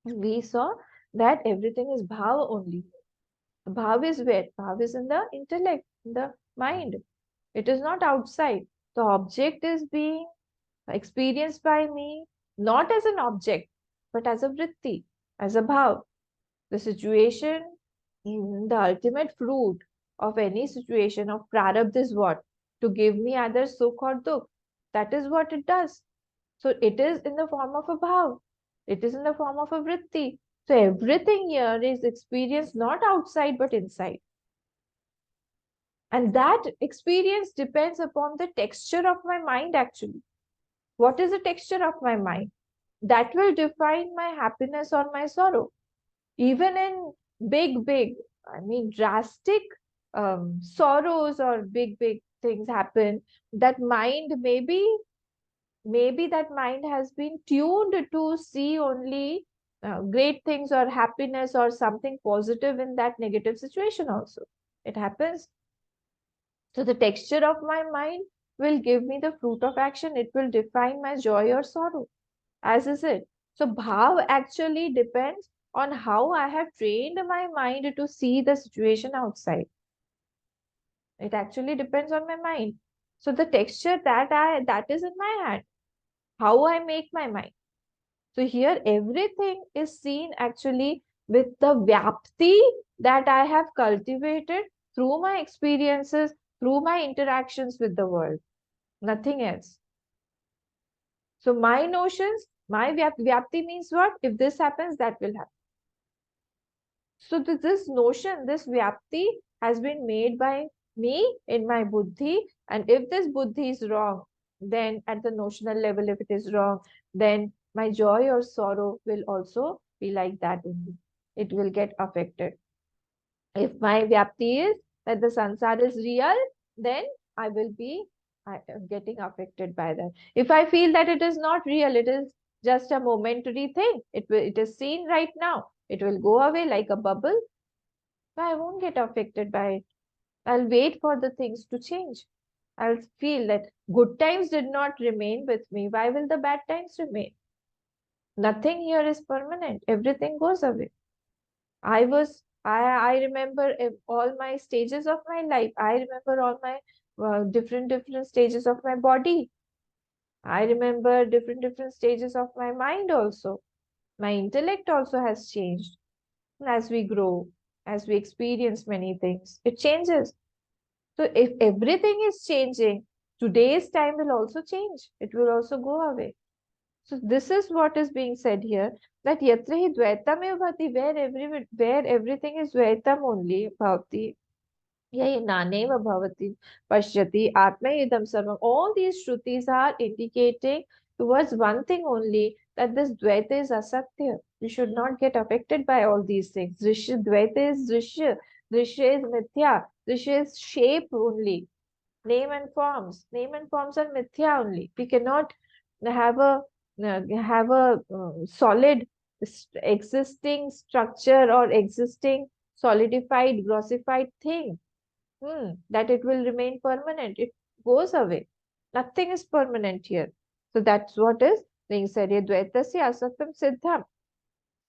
Speaker 1: We saw that everything is bhava only. Bhav is where? Bhav is in the intellect, in the mind. It is not outside. The object is being experienced by me, not as an object, but as a vritti, as a bhav. The situation, the ultimate fruit of any situation of prarabdha is what? To give me either sukh or dukh. That is what it does. So it is in the form of a bhav. It is in the form of a vritti. So everything here is experienced not outside but inside. And that experience depends upon the texture of my mind actually. What is the texture of my mind? That will define my happiness or my sorrow. Even in drastic sorrows or big things happen, that mind maybe that mind has been tuned to see only great things or happiness or something positive in that negative situation also. It happens. So the texture of my mind will give me the fruit of action. It will define my joy or sorrow. As is it. So bhav actually depends on how I have trained my mind to see the situation outside. It actually depends on my mind. So the texture that is in my hand, how I make my mind. So here everything is seen actually with the vyapti that I have cultivated through my experiences, through my interactions with the world. Nothing else. So my notions, my vyapti means what? If this happens, that will happen. So this notion, this vyapti has been made by me in my buddhi. And if this buddhi is wrong, then at the notional level, if it is wrong, then my joy or sorrow will also be like that only. It will get affected. If my vyapti is that the sansar is real, then I will be getting affected by that. If I feel that it is not real, it is just a momentary thing. It is seen right now. It will go away like a bubble. But I won't get affected by it. I'll wait for the things to change. I'll feel that good times did not remain with me. Why will the bad times remain? Nothing here is permanent. Everything goes away. I remember all my stages of my life. I remember all my different stages of my body. I remember different stages of my mind also. My intellect also has changed. As we grow, as we experience many things, it changes. So if everything is changing, today's time will also change. It will also go away. So this is what is being said here, that yatra hi dvaitam eva bhavati, where everything is dvaitam only bhavati. Yeah, naneva bhavati pashyati atma idam sarvam. All these shrutis are indicating towards one thing only, that this dvaita is asatya. You should not get affected by all these things. Dvaita is drishya. Drishya is mithya. Drishya is shape only. Name and forms. Name and forms are mithya only. We cannot have a solid existing structure or existing solidified, grossified thing. That it will remain permanent. It goes away. Nothing is permanent here. So that's what is being said here. Dvaitasya asatyam siddham.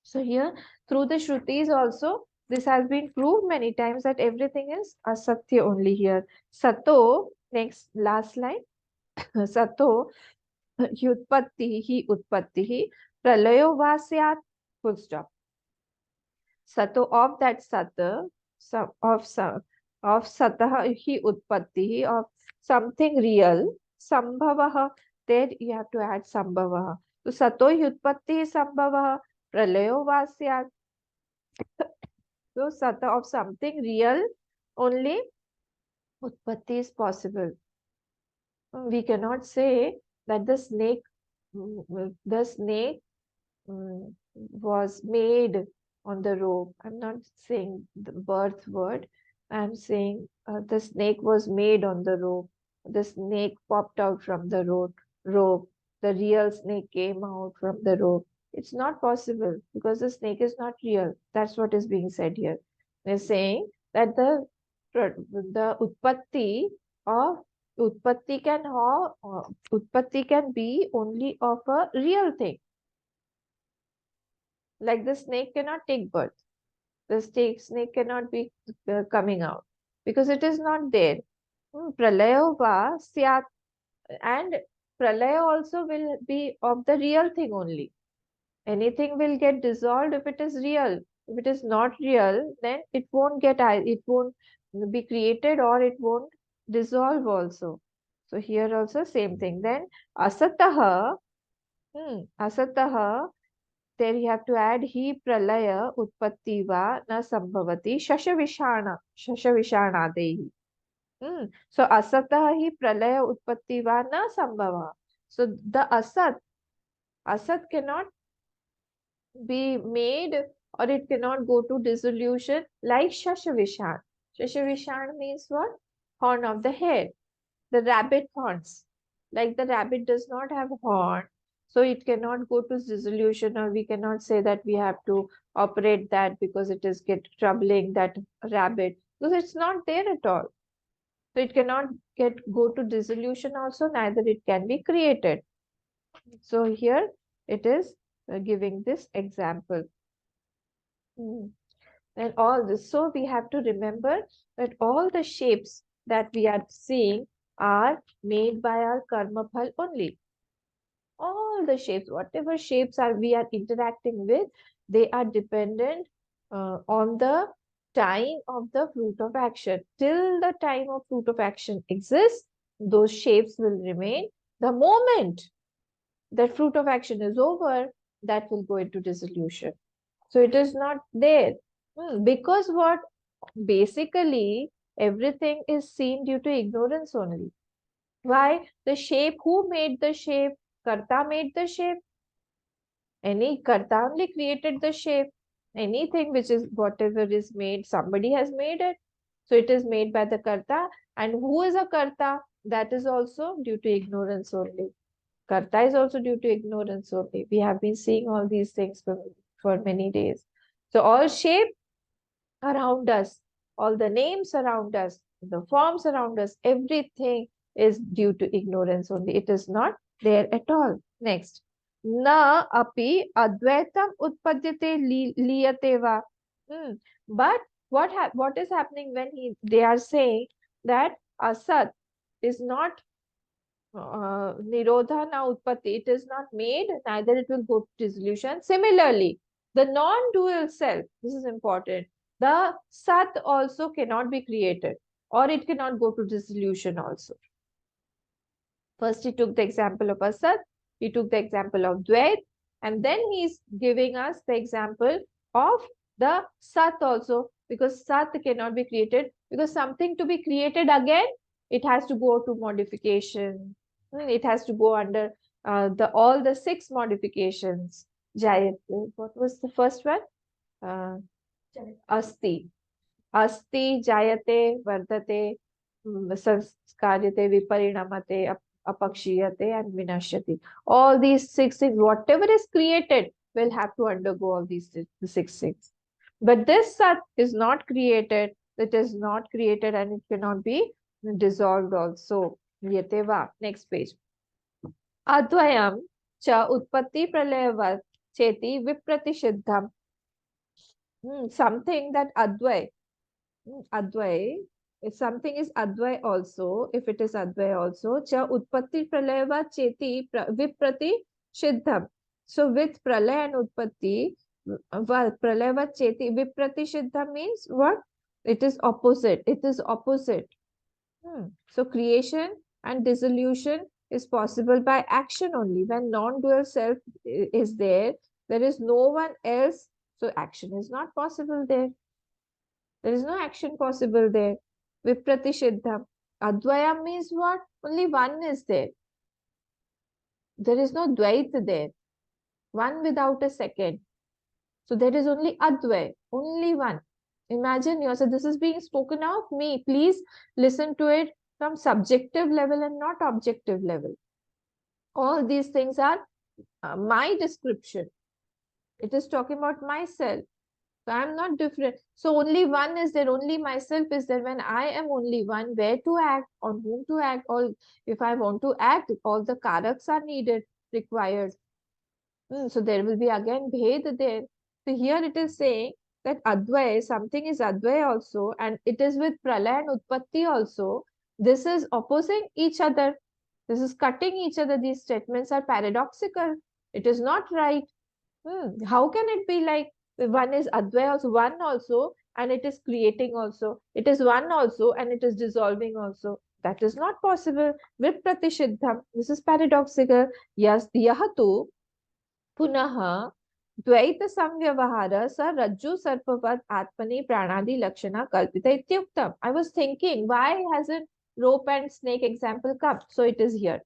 Speaker 1: So here, through the Shrutis also, this has been proved many times that everything is asatya only here. Sato, next, last line. Sato, utpattihi, pralayo va syat, full stop. Sato of that sata, of satah hi utpattihi, of something real, sambhavah, there you have to add sambhavah. So sato hi utpattihi sambhavah, pralayo va syat. So sata of something real, only utpatti is possible. We cannot say that the snake was made on the rope. I'm not saying the birth word. I'm saying the snake was made on the rope. The snake popped out from the rope. The real snake came out from the rope. It's not possible because the snake is not real. That's what is being said here. They're saying that the of utpatti can be only of a real thing. Like the snake cannot take birth. The snake cannot be coming out because it is not there. Pralaya va syat, and pralaya also will be of the real thing only. Anything will get dissolved if it is real. If it is not real, then it won't it won't be created or it won't dissolve also. So here also same thing. Then asataha, asataha, there you have to add he pralaya utpatti va na sambhavati shashavishanadehi. So asatah hi pralaya utpatti va na sambhava. So the asat cannot be made or it cannot go to dissolution like shashavishan. Shashavishan means what? Horn of the head. The rabbit horns. Like the rabbit does not have horn, so it cannot go to dissolution, or we cannot say that we have to operate that because it is get troubling that rabbit because it's not there at all. So it cannot go to dissolution also, neither it can be created. So here it is giving this example. And all this. So we have to remember that all the shapes that we are seeing are made by our karma phal only. All the shapes, whatever shapes are we are interacting with, they are dependent on the time of the fruit of action. Till the time of fruit of action exists, those shapes will remain. The moment that fruit of action is over, that will go into dissolution. So it is not there. Because what? Basically, everything is seen due to ignorance only. Why? The shape, who made the shape? Karta made the shape. Any Karta only created the shape. Anything which is whatever is made, somebody has made it. So it is made by the Karta. And who is a Karta? That is also due to ignorance only. Karta is also due to ignorance only. We have been seeing all these things for many days. So all shape around us, all the names around us, the forms around us, everything is due to ignorance only. It is not there at all. Next. Na api advaitam utpadyate liyate va. But what is happening when they are saying that asat is not nirodha na utpatti, it is not made, neither it will go to dissolution. Similarly, the non-dual self, this is important, the sat also cannot be created or it cannot go to dissolution also. First, he took the example of asat, he took the example of dvait, and then he is giving us the example of the sat also, because sat cannot be created, because something to be created again, it has to go to modification. It has to go under all the 6 modifications. Jayat, what was the first one? Asti. Asti, Jayate, Vardate, Sanskaryate, Viparinamate, Apakshiyate, and Vinashyati. All these 6 things, whatever is created, will have to undergo all these 6 things. But this Sat is not created, it is not created, and it cannot be dissolved also. Yateva. Next page. Advayam cha utpatti pralayavad cheti viprati시ddham. Something that Advay, Advay, if something is Advay also, if it is Advay also, cha utpatti pralayavad cheti viprati siddham. So with pralay and utpatti, pralayavad cheti viprati siddham means what? It is opposite. It is opposite. So creation and dissolution is possible by action only. When non-dual self is there, there is no one else. So action is not possible there. There is no action possible there. Vipratishiddham. Advayam means what? Only one is there. There is no dvaita there. One without a second. So there is only Advay, only one. Imagine yourself, this is being spoken of me. Please listen to it from subjective level and not objective level. All these things are my description. It is talking about myself. So I'm not different. So only one is there, only myself is there. When I am only one, where to act, on whom to act, or if I want to act, all the karaks are needed, required. So there will be again Bhed there. So here it is saying that Advay, something is Advay also, and it is with Pralay and Utpatti also. This is opposing each other. This is cutting each other. These statements are paradoxical. It is not right. How can it be like one is Advay also, one also, and it is creating also. It is one also, and it is dissolving also. That is not possible. Vipratishiddham. This is paradoxical. Yes, yahatu पुनः द्वैत संव्यवहार स रज्जु सर्पवत आत्मनि प्राणादि लक्षणा कल्पित इत्युक्तम. I was thinking, why hasn't rope and snake example come? So it is here.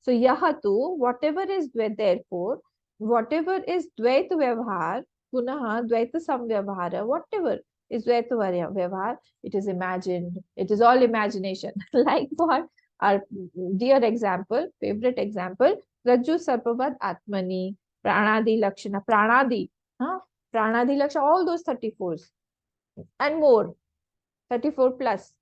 Speaker 1: So yahatu, whatever is therefore, whatever is dvait vyavhar, punah dvait samvyavhara, whatever is dvait vyavhar, it is imagined. It is all imagination. Like what? Our dear example, favorite example, Rajju Sarpavad Atmani, Pranadi Lakshana, Pranadi, huh? Pranadi Lakshana, all those 34s and more, 34 plus.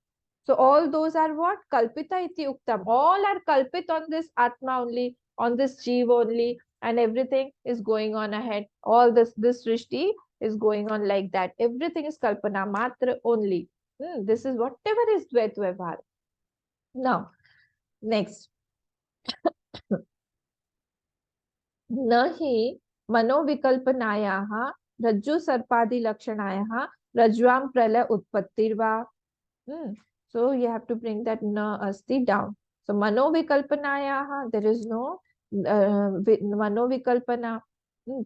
Speaker 1: So all those are what? Kalpita iti uktam. All are kalpit on this Atma only, on this Jeev only, and everything is going on ahead. All this Srishti is going on like that. Everything is Kalpana Matra only. This is whatever is Dvait Vyavhar. Now, next. न हि मनोविकल्पनायाः रज्जु सर्पादि लक्षणायाः रज्ज्वां प्रलय उत्पत्तिर्वा. So you have to bring that na asti down. So manovikalpanayaha, there is no manovikalpana.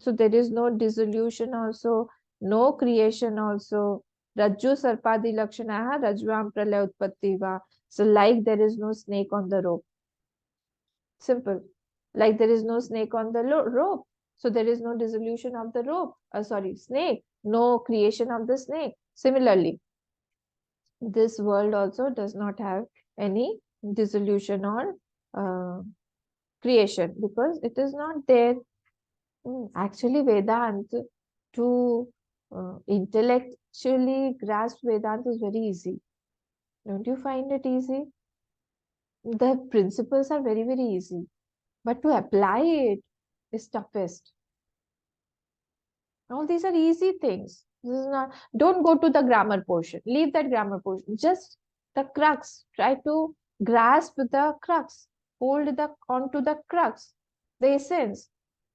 Speaker 1: So there is no dissolution also, no creation also. Rajju sarpadi lakshanaha rajvam pralaya utpattiva. So like there is no snake on the rope. Simple. Like there is no snake on the rope. So there is no dissolution of the rope. Snake. No creation of the snake. Similarly, this world also does not have any dissolution or creation because it is not there. Actually, Vedanta, to intellectually grasp Vedanta is very easy. Don't you find it easy? The principles are very, very easy. But to apply it is toughest. All these are easy things. This is not, don't go to the grammar portion. Leave that grammar portion. Just the crux. Try to grasp the crux. Hold onto the crux, the essence.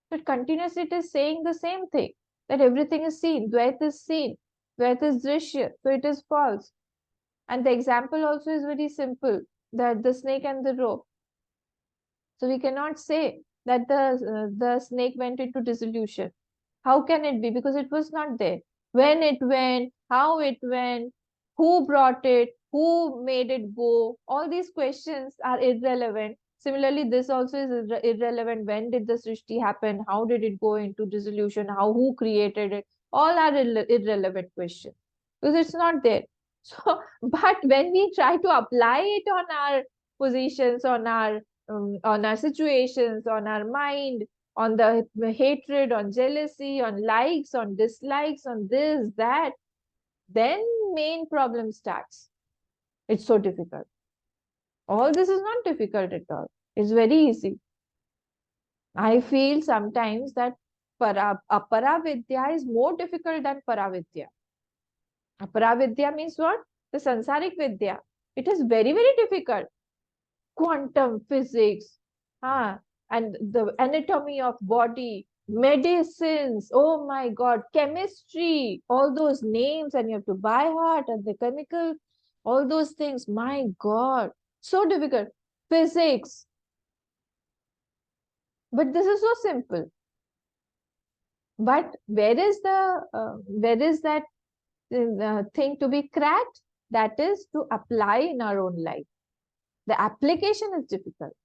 Speaker 1: But continuously it is saying the same thing. That everything is seen. Dvait is seen. Dvait is drishya. So it is false. And the example also is very simple. That the snake and the rope. So we cannot say that the snake went into dissolution. How can it be? Because it was not there. When it went, how it went, who brought it, who made it go, all these questions are irrelevant. Similarly, this also is irrelevant. When did the Srishti happen? How did it go into dissolution? Who created it? All are irrelevant questions because it's not there. So, but when we try to apply it on our positions, on our situations, on our mind, on the hatred, on jealousy, on likes, on dislikes, on this, that, then main problem starts. It's so difficult. All this is not difficult at all. It's very easy. I feel sometimes that apara is more difficult than paravidya. Apara means what? The sansarik vidya. It is very, very difficult. Quantum physics, ah, and the anatomy of body, medicines, oh my God, chemistry, all those names, and you have to by heart, and the chemical, all those things. My God, so difficult. Physics, but this is so simple. But where is that thing to be cracked? That is to apply in our own life. The application is difficult.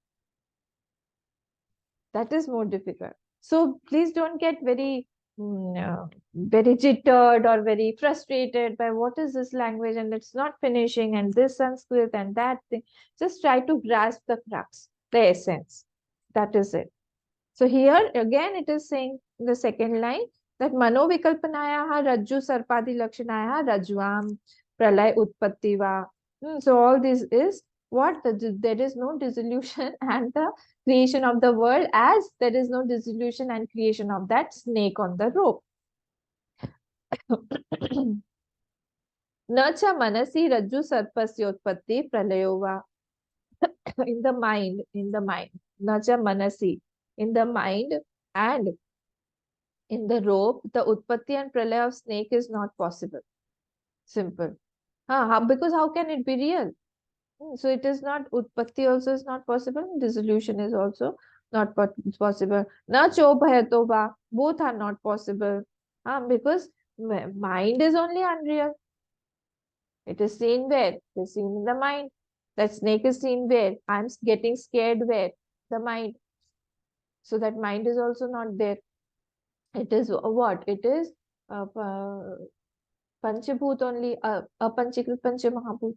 Speaker 1: That is more difficult. So please don't get very jittered or very frustrated by what is this language and it's not finishing and this Sanskrit and that thing. Just try to grasp the crux, the essence. That is it. So here again it is saying in the second line that mano vikalpanayaha rajju sarpadi lakshanayaha rajvam pralay utpattiva. So all this is what there is no dissolution and the creation of the world, as there is no dissolution and creation of that snake on the rope. न च मनसि रज्जु सर्पस्य उत्पत्ति प्रलयो वा. In the mind, न च मनसि, in the mind, and in the rope, the utpatti and pralaya of snake is not possible. Simple. Because how can it be real? So it is not, utpatti also is not possible, dissolution is also not possible. Na chobhayato va, both are not possible. Because mind is only unreal. It is seen where? It is seen in the mind. That snake is seen where? I'm getting scared where? The mind. So that mind is also not there. It is what? It is Panchabhut only, Apanchikrit Panchamahabhut,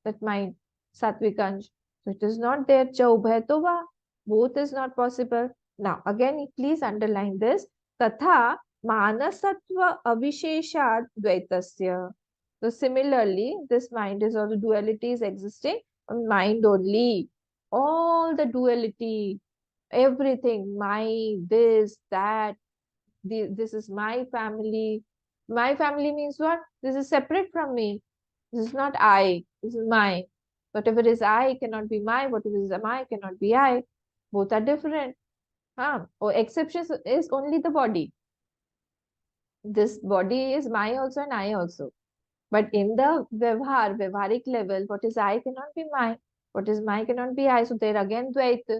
Speaker 1: that mind, Sattvic Ansh. So it is not there. Chaubhaitova, both is not possible. Now, again, please underline this. Tatha Manasatva Avisheshad Dvaitasya. So similarly, this mind is also duality is existing on mind only. All the duality, everything, my, this, that, this is my family. My family means what? This is separate from me. This is not I. This is my. Whatever is I cannot be my. Whatever is my cannot be I. Both are different. Or exception is only the body. This body is my also and I also. But in the Vyavharik level, what is I cannot be my. What is my cannot be I. So there again, Dvaita.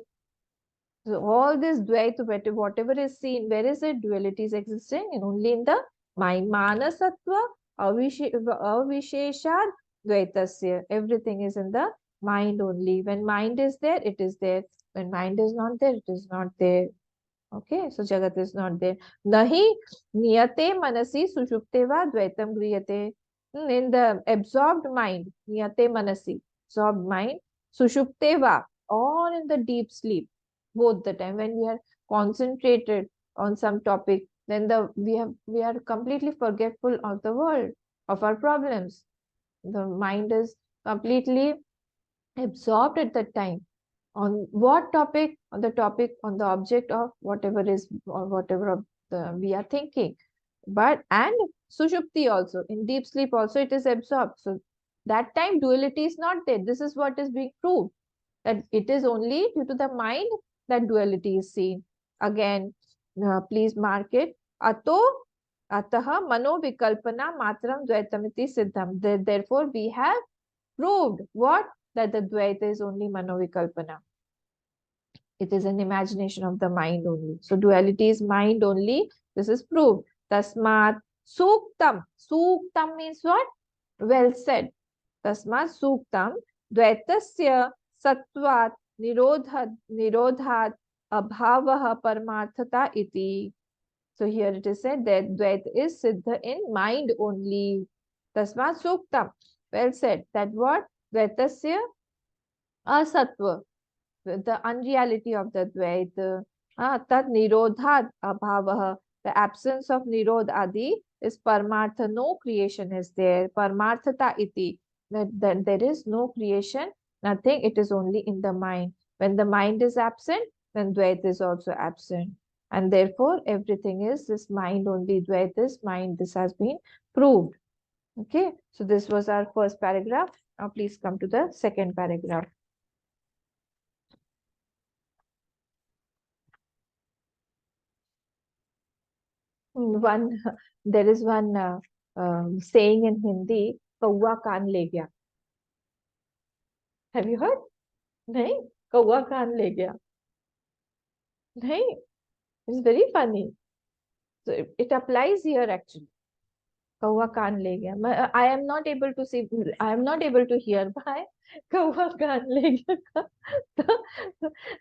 Speaker 1: So all this Dvaita, whatever is seen, where is it? Duality is existing and only in the mind. Manasatva avisheshad Dvaitasya. Everything is in the mind only. When mind is there, it is there. When mind is not there, it is not there. Okay, so Jagat is not there. Nahi niyate manasi sushupte va dvaitam griyate. In the absorbed mind, niyate manasi, absorbed mind, sushupte va, or in the deep sleep, both the time when we are concentrated on some topic, then we are completely forgetful of the world, of our problems. The mind is completely absorbed at that time. On what topic? On the topic, on the object of whatever is, or whatever of we are thinking. But and sushupti also, in deep sleep also it is absorbed. So that time duality is not there. This is what is being proved, that it is only due to the mind that duality is seen. Again, please mark it. Ato ataha mano vikalpana matram dvaitamiti siddham. Therefore, we have proved what? That the Dvaita is only Manovikalpana. It is an imagination of the mind only. So duality is mind only. This is proved. Tasmat Suktam. Suktam means what? Well said. Tasmat Suktam Dvaitasya Sattvat Nirodhat Abhavaha Paramarthata iti. So here it is said that Dvaita is Siddha in mind only. Tasmat Suktam. Well said. That what? Dvaitasya asatva, the unreality of the Dvaita. Tad nirodhat abhavaha, the absence of nirod adi is parmartha, no creation is there. Parmarthata iti, that there is no creation, nothing, it is only in the mind. When the mind is absent, then Dvaita is also absent. And therefore, everything is this mind only, Dvaita is mind. This has been proved. Okay, so this was our first paragraph. Now please come to the second paragraph. One, there is one saying in Hindi, "Kaua kaan le gaya." Have you heard? नहीं, कौवा कान ले गया. नहीं, it's very funny. So it applies here actually. कौवा कान ले गया. I am not able to see. I am not able to hear. Why? कौवा कान ले गया.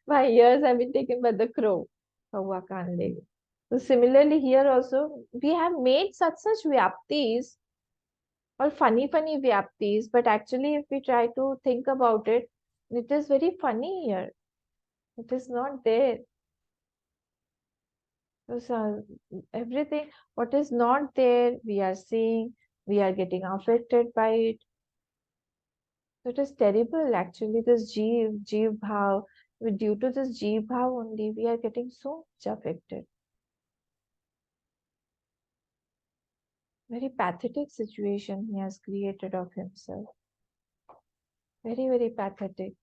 Speaker 1: My ears have been taken by the crow. कौवा कान ले गया. So similarly here also we have made such vyaptis or funny vyaptis, but actually if we try to think about it, it is very funny here. It is not there. So everything what is not there, we are seeing, we are getting affected by it. So it is terrible actually. This jeev bhav, due to this jeev bhav only, we are getting so much affected. Very pathetic situation he has created of himself. Very pathetic.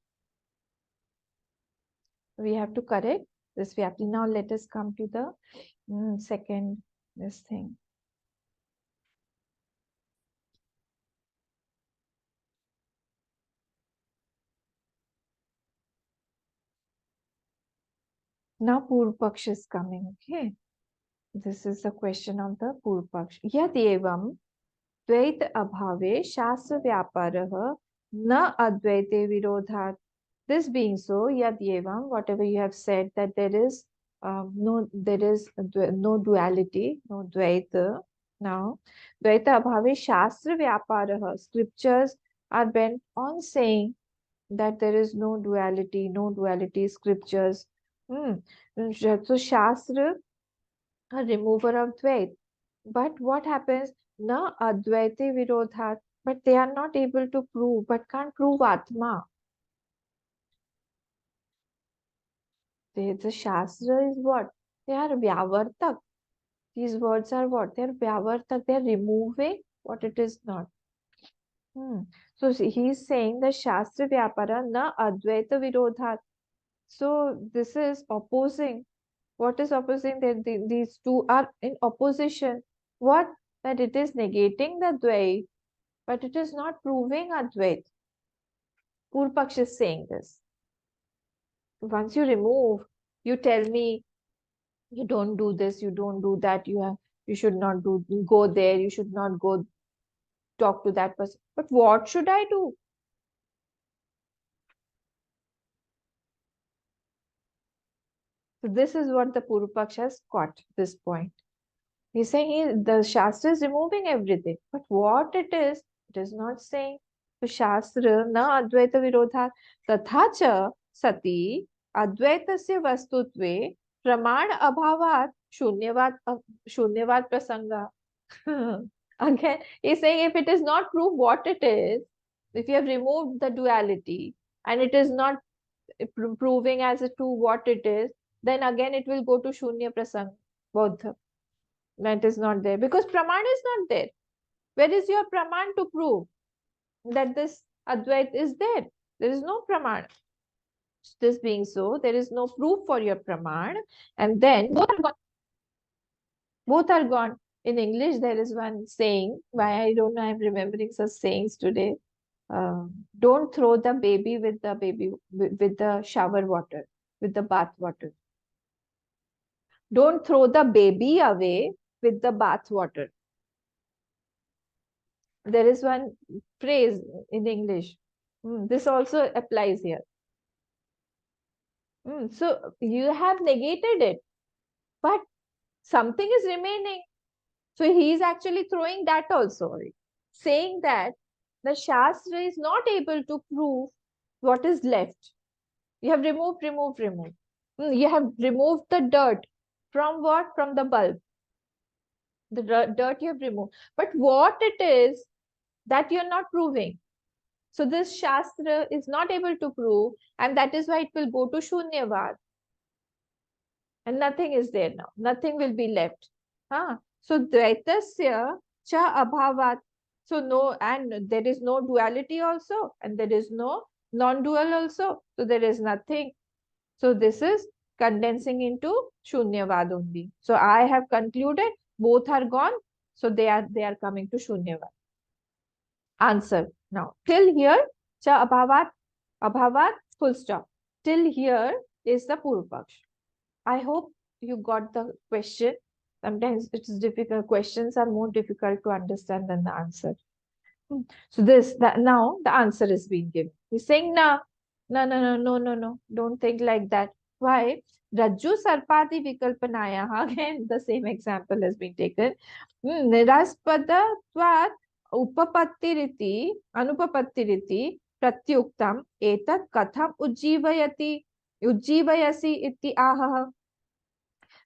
Speaker 1: We have to correct this vyapti. Now let us come to the second this thing. Now Purva Paksh is coming, okay? This is the question of the Purva Paksh. Yad evam द्वैत अभावे शास्त्र व्यापारः न advaite virodhat. This being so, yad evam, whatever you have said, that there is no duality, no dvaita. Now, dvaita abhave shastra vyaparah. Scriptures are bent on saying that there is no duality, scriptures. So shastra, a remover of dvaita. But what happens? Na advaite virodhat. But they are not able to prove, but can't prove Atma. The Shastra is what? They are Vyavartak. These words are what? They are Vyavartak. They are removing what it is not. So he is saying the Shastra Vyapara na Advaita Virodhat. So this is opposing. What is opposing? That these two are in opposition. What? That it is negating the Dvait, but it is not proving Advait. Purpaksh is saying this. Once you remove, you tell me you don't do this, you don't do that, you should not go there, you should not go talk to that person. But what should I do? So this is what the Purupaksh has caught this point. He's saying the Shastra is removing everything. But what it is not saying. So Shastra na Advaita Virodha tatha cha sati Advaitasya vastutve praman abhavat shunyavad prasanga. Again, he's saying if it is not proof what it is, if you have removed the duality and it is not proving as a true what it is, then again it will go to Shunya Prasang, Bodha. That is not there because Praman is not there. Where is your Praman to prove that this Advait is there? There is no Praman. This being so, there is no proof for your Praman, and then both are gone. Both are gone. In English, there is one saying, why I don't know, I'm remembering such sayings today. Don't throw the baby with the shower water, with the bath water. Don't throw the baby away with the bath water. There is one phrase in English. This also applies here. So you have negated it, but something is remaining. So he is actually throwing that also, saying that the Shastra is not able to prove what is left. You have removed. You have removed the dirt. From what? From the bulb. The dirt you have removed. But what it is that you're not proving. So this Shastra is not able to prove, and that is why it will go to Shunyavad. and nothing is there now. Nothing will be left. So Dvaitasya cha abhavat. So no, and there is no duality also, and there is no non-dual also. So there is nothing. So this is condensing into Shunyavad only. So I have concluded both are gone. So they are coming to Shunyavad. Answer. Now, till here, cha abhavat, full stop. Till here is the Purvapaksh. I hope you got the question. Sometimes it is difficult. Questions are more difficult to understand than the answer. So now the answer is being given. He's saying, no, no, no, no, no, no, no. Don't think like that. Why? Rajju Sarpati Vikalpanaya. Again, the same example has been taken. Niraspada Tvat Upapattiriti Anupapattiriti Pratyuktam Etat Katham Ujjivayasi iti ahah.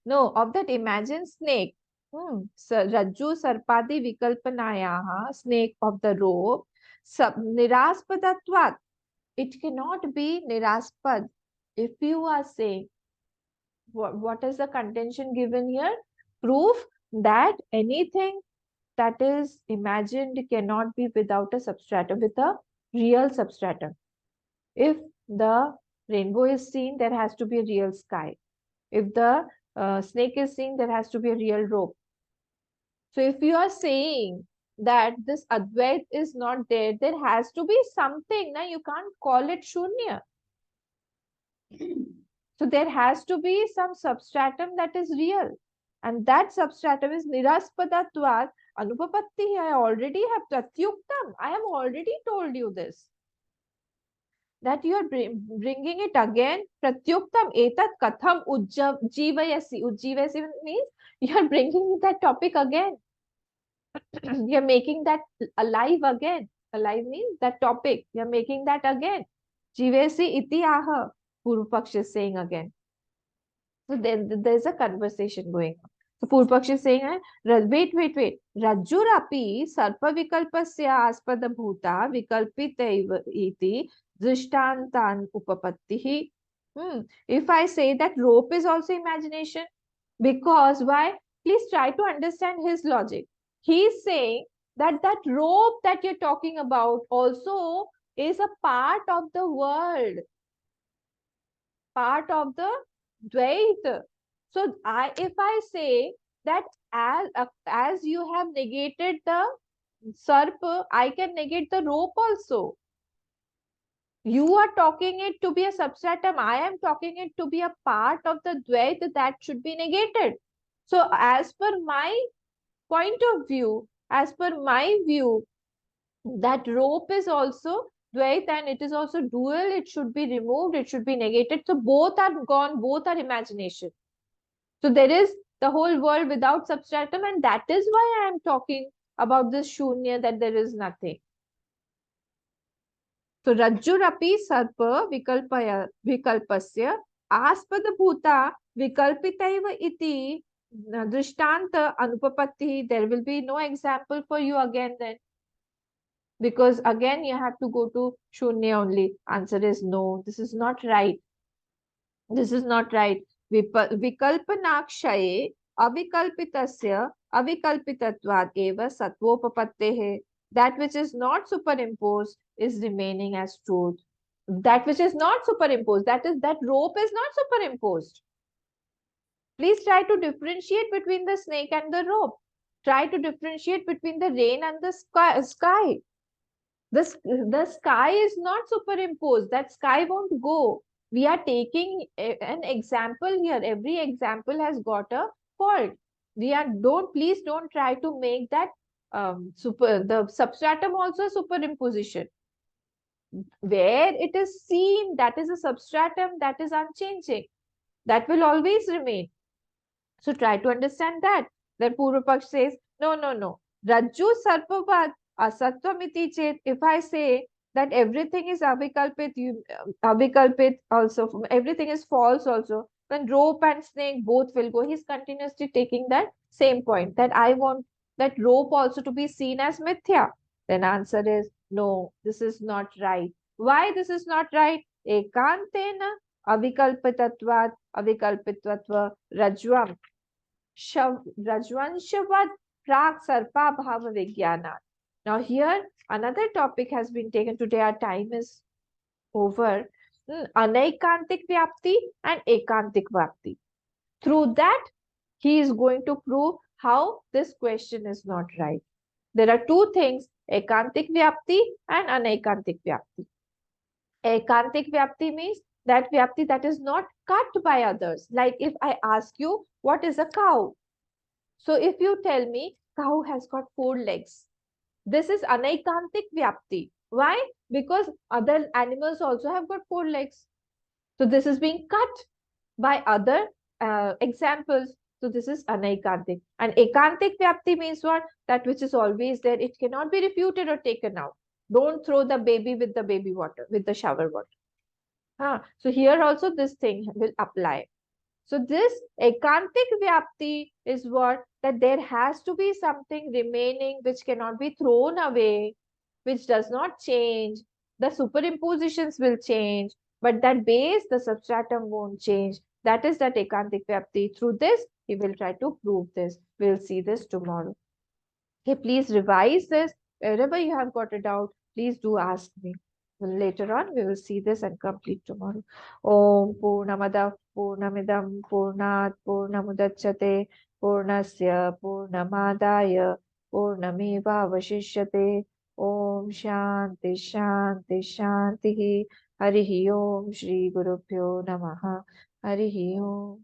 Speaker 1: No, of that imagined snake. Rajju Sarpadi Vikalpanayaha, snake of the rope, Niraspadatvat. It cannot be Niraspad. If you are saying, what is the contention given here? Proof that anything that is imagined cannot be without a substratum, with a real substratum. If the rainbow is seen, there has to be a real sky. If the snake is seen, there has to be a real rope. So if you are saying that this Advait is not there, there has to be something. Now you can't call it Shunya. So there has to be some substratum that is real. And that substratum is Niraspadatvat Anupapatti. I already have Pratyuktam. I have already told you this. That you are bringing it again. Pratyuktam etat katham ujjivayasi. Ujjivayasi means you are bringing that topic again. You're making that alive again. Alive means that topic. You're making that again. Jivesi iti aha. Purvapaksh is saying again. So then there's a conversation going on. So Purvapaksh is saying, wait. Rajurapi sarpa vikalpasya aspada bhuta vikalpita iti drishtantan upapattihi. If I say that rope is also imagination, because why? Please try to understand his logic. He's saying that that rope that you're talking about also is a part of the world, part of the Dvait. So if I say that as you have negated the sarp, I can negate the rope also. You are talking it to be a substratum. I am talking it to be a part of the Dvait that should be negated. So as per my point of view, as per my view, that rope is also Dvait and it is also dual. It should be removed. It should be negated. So both are gone. Both are imagination. So there is the whole world without substratum, and that is why I am talking about this shunya, that there is nothing. So Rajjurapi Sarpa Vikalpasya Aspada Bhuta Vikalpitaiva iti Drishtanta Anupapatti. There will be no example for you again then. Because again you have to go to Shunya only. Answer is no. This is not right. This is not right. Vikalpanakshaye avikalpitasya avikalpitatvad eva satvopapattehe. That which is not superimposed is remaining as truth. That which is not superimposed, that is, that rope is not superimposed. Please try to differentiate between the snake and the rope. Try to differentiate between the rain and the sky. The sky is not superimposed. That sky won't go. We are taking an example here. Every example has got a fault. Please don't try to make that the substratum also a superimposition. Where it is seen, that is a substratum, that is unchanging. That will always remain. So try to understand that. Then Purvapaksh says, no. Rajju sarpavad asattvamiti chet. If I say that everything is avikalpit, avikalpit also, everything is false also, then rope and snake both will go. He's continuously taking that same point, that I want that rope also to be seen as mithya. Then answer is no, this is not right. Why this is not right? Ekantena Avikalpitatvat, avikalpitvatva, rajvam, rajvanshavad, prak sarpa bhava vijnana. Now here another topic has been taken today. Our time is over. Anaikantik vyapti and ekantik vyapti. Through that, he is going to prove how this question is not right. There are two things, ekantik vyapti and anaikantik vyapti. Ekantik vyapti means that vyapti that is not cut by others. Like if I ask you, what is a cow? So if you tell me, cow has got four legs, this is anaikantik vyapti. Why? Because other animals also have got four legs. So this is being cut by other examples. So this is anaikantik. And ekantik vyapti means what? That which is always there. It cannot be refuted or taken out. Don't throw the baby with the baby water, with the shower water. So here also this thing will apply. So this ekantik vyapti is what? That there has to be something remaining which cannot be thrown away, which does not change. The superimpositions will change, but that base, the substratum won't change. That is that ekantik vyapti. Through this, he will try to prove this. We'll see this tomorrow. Okay, please revise this. Wherever you have got a doubt, please do ask me. Later on, we will see this and complete tomorrow. Om Purnamada Purnamidam Purnat Purnamudachyate Purnasya Purnamadaya Purnameva Vashishyate. Om Shanti Shanti Shanti. Harihi Om Shri Gurubhyo Namaha. Harihi Om.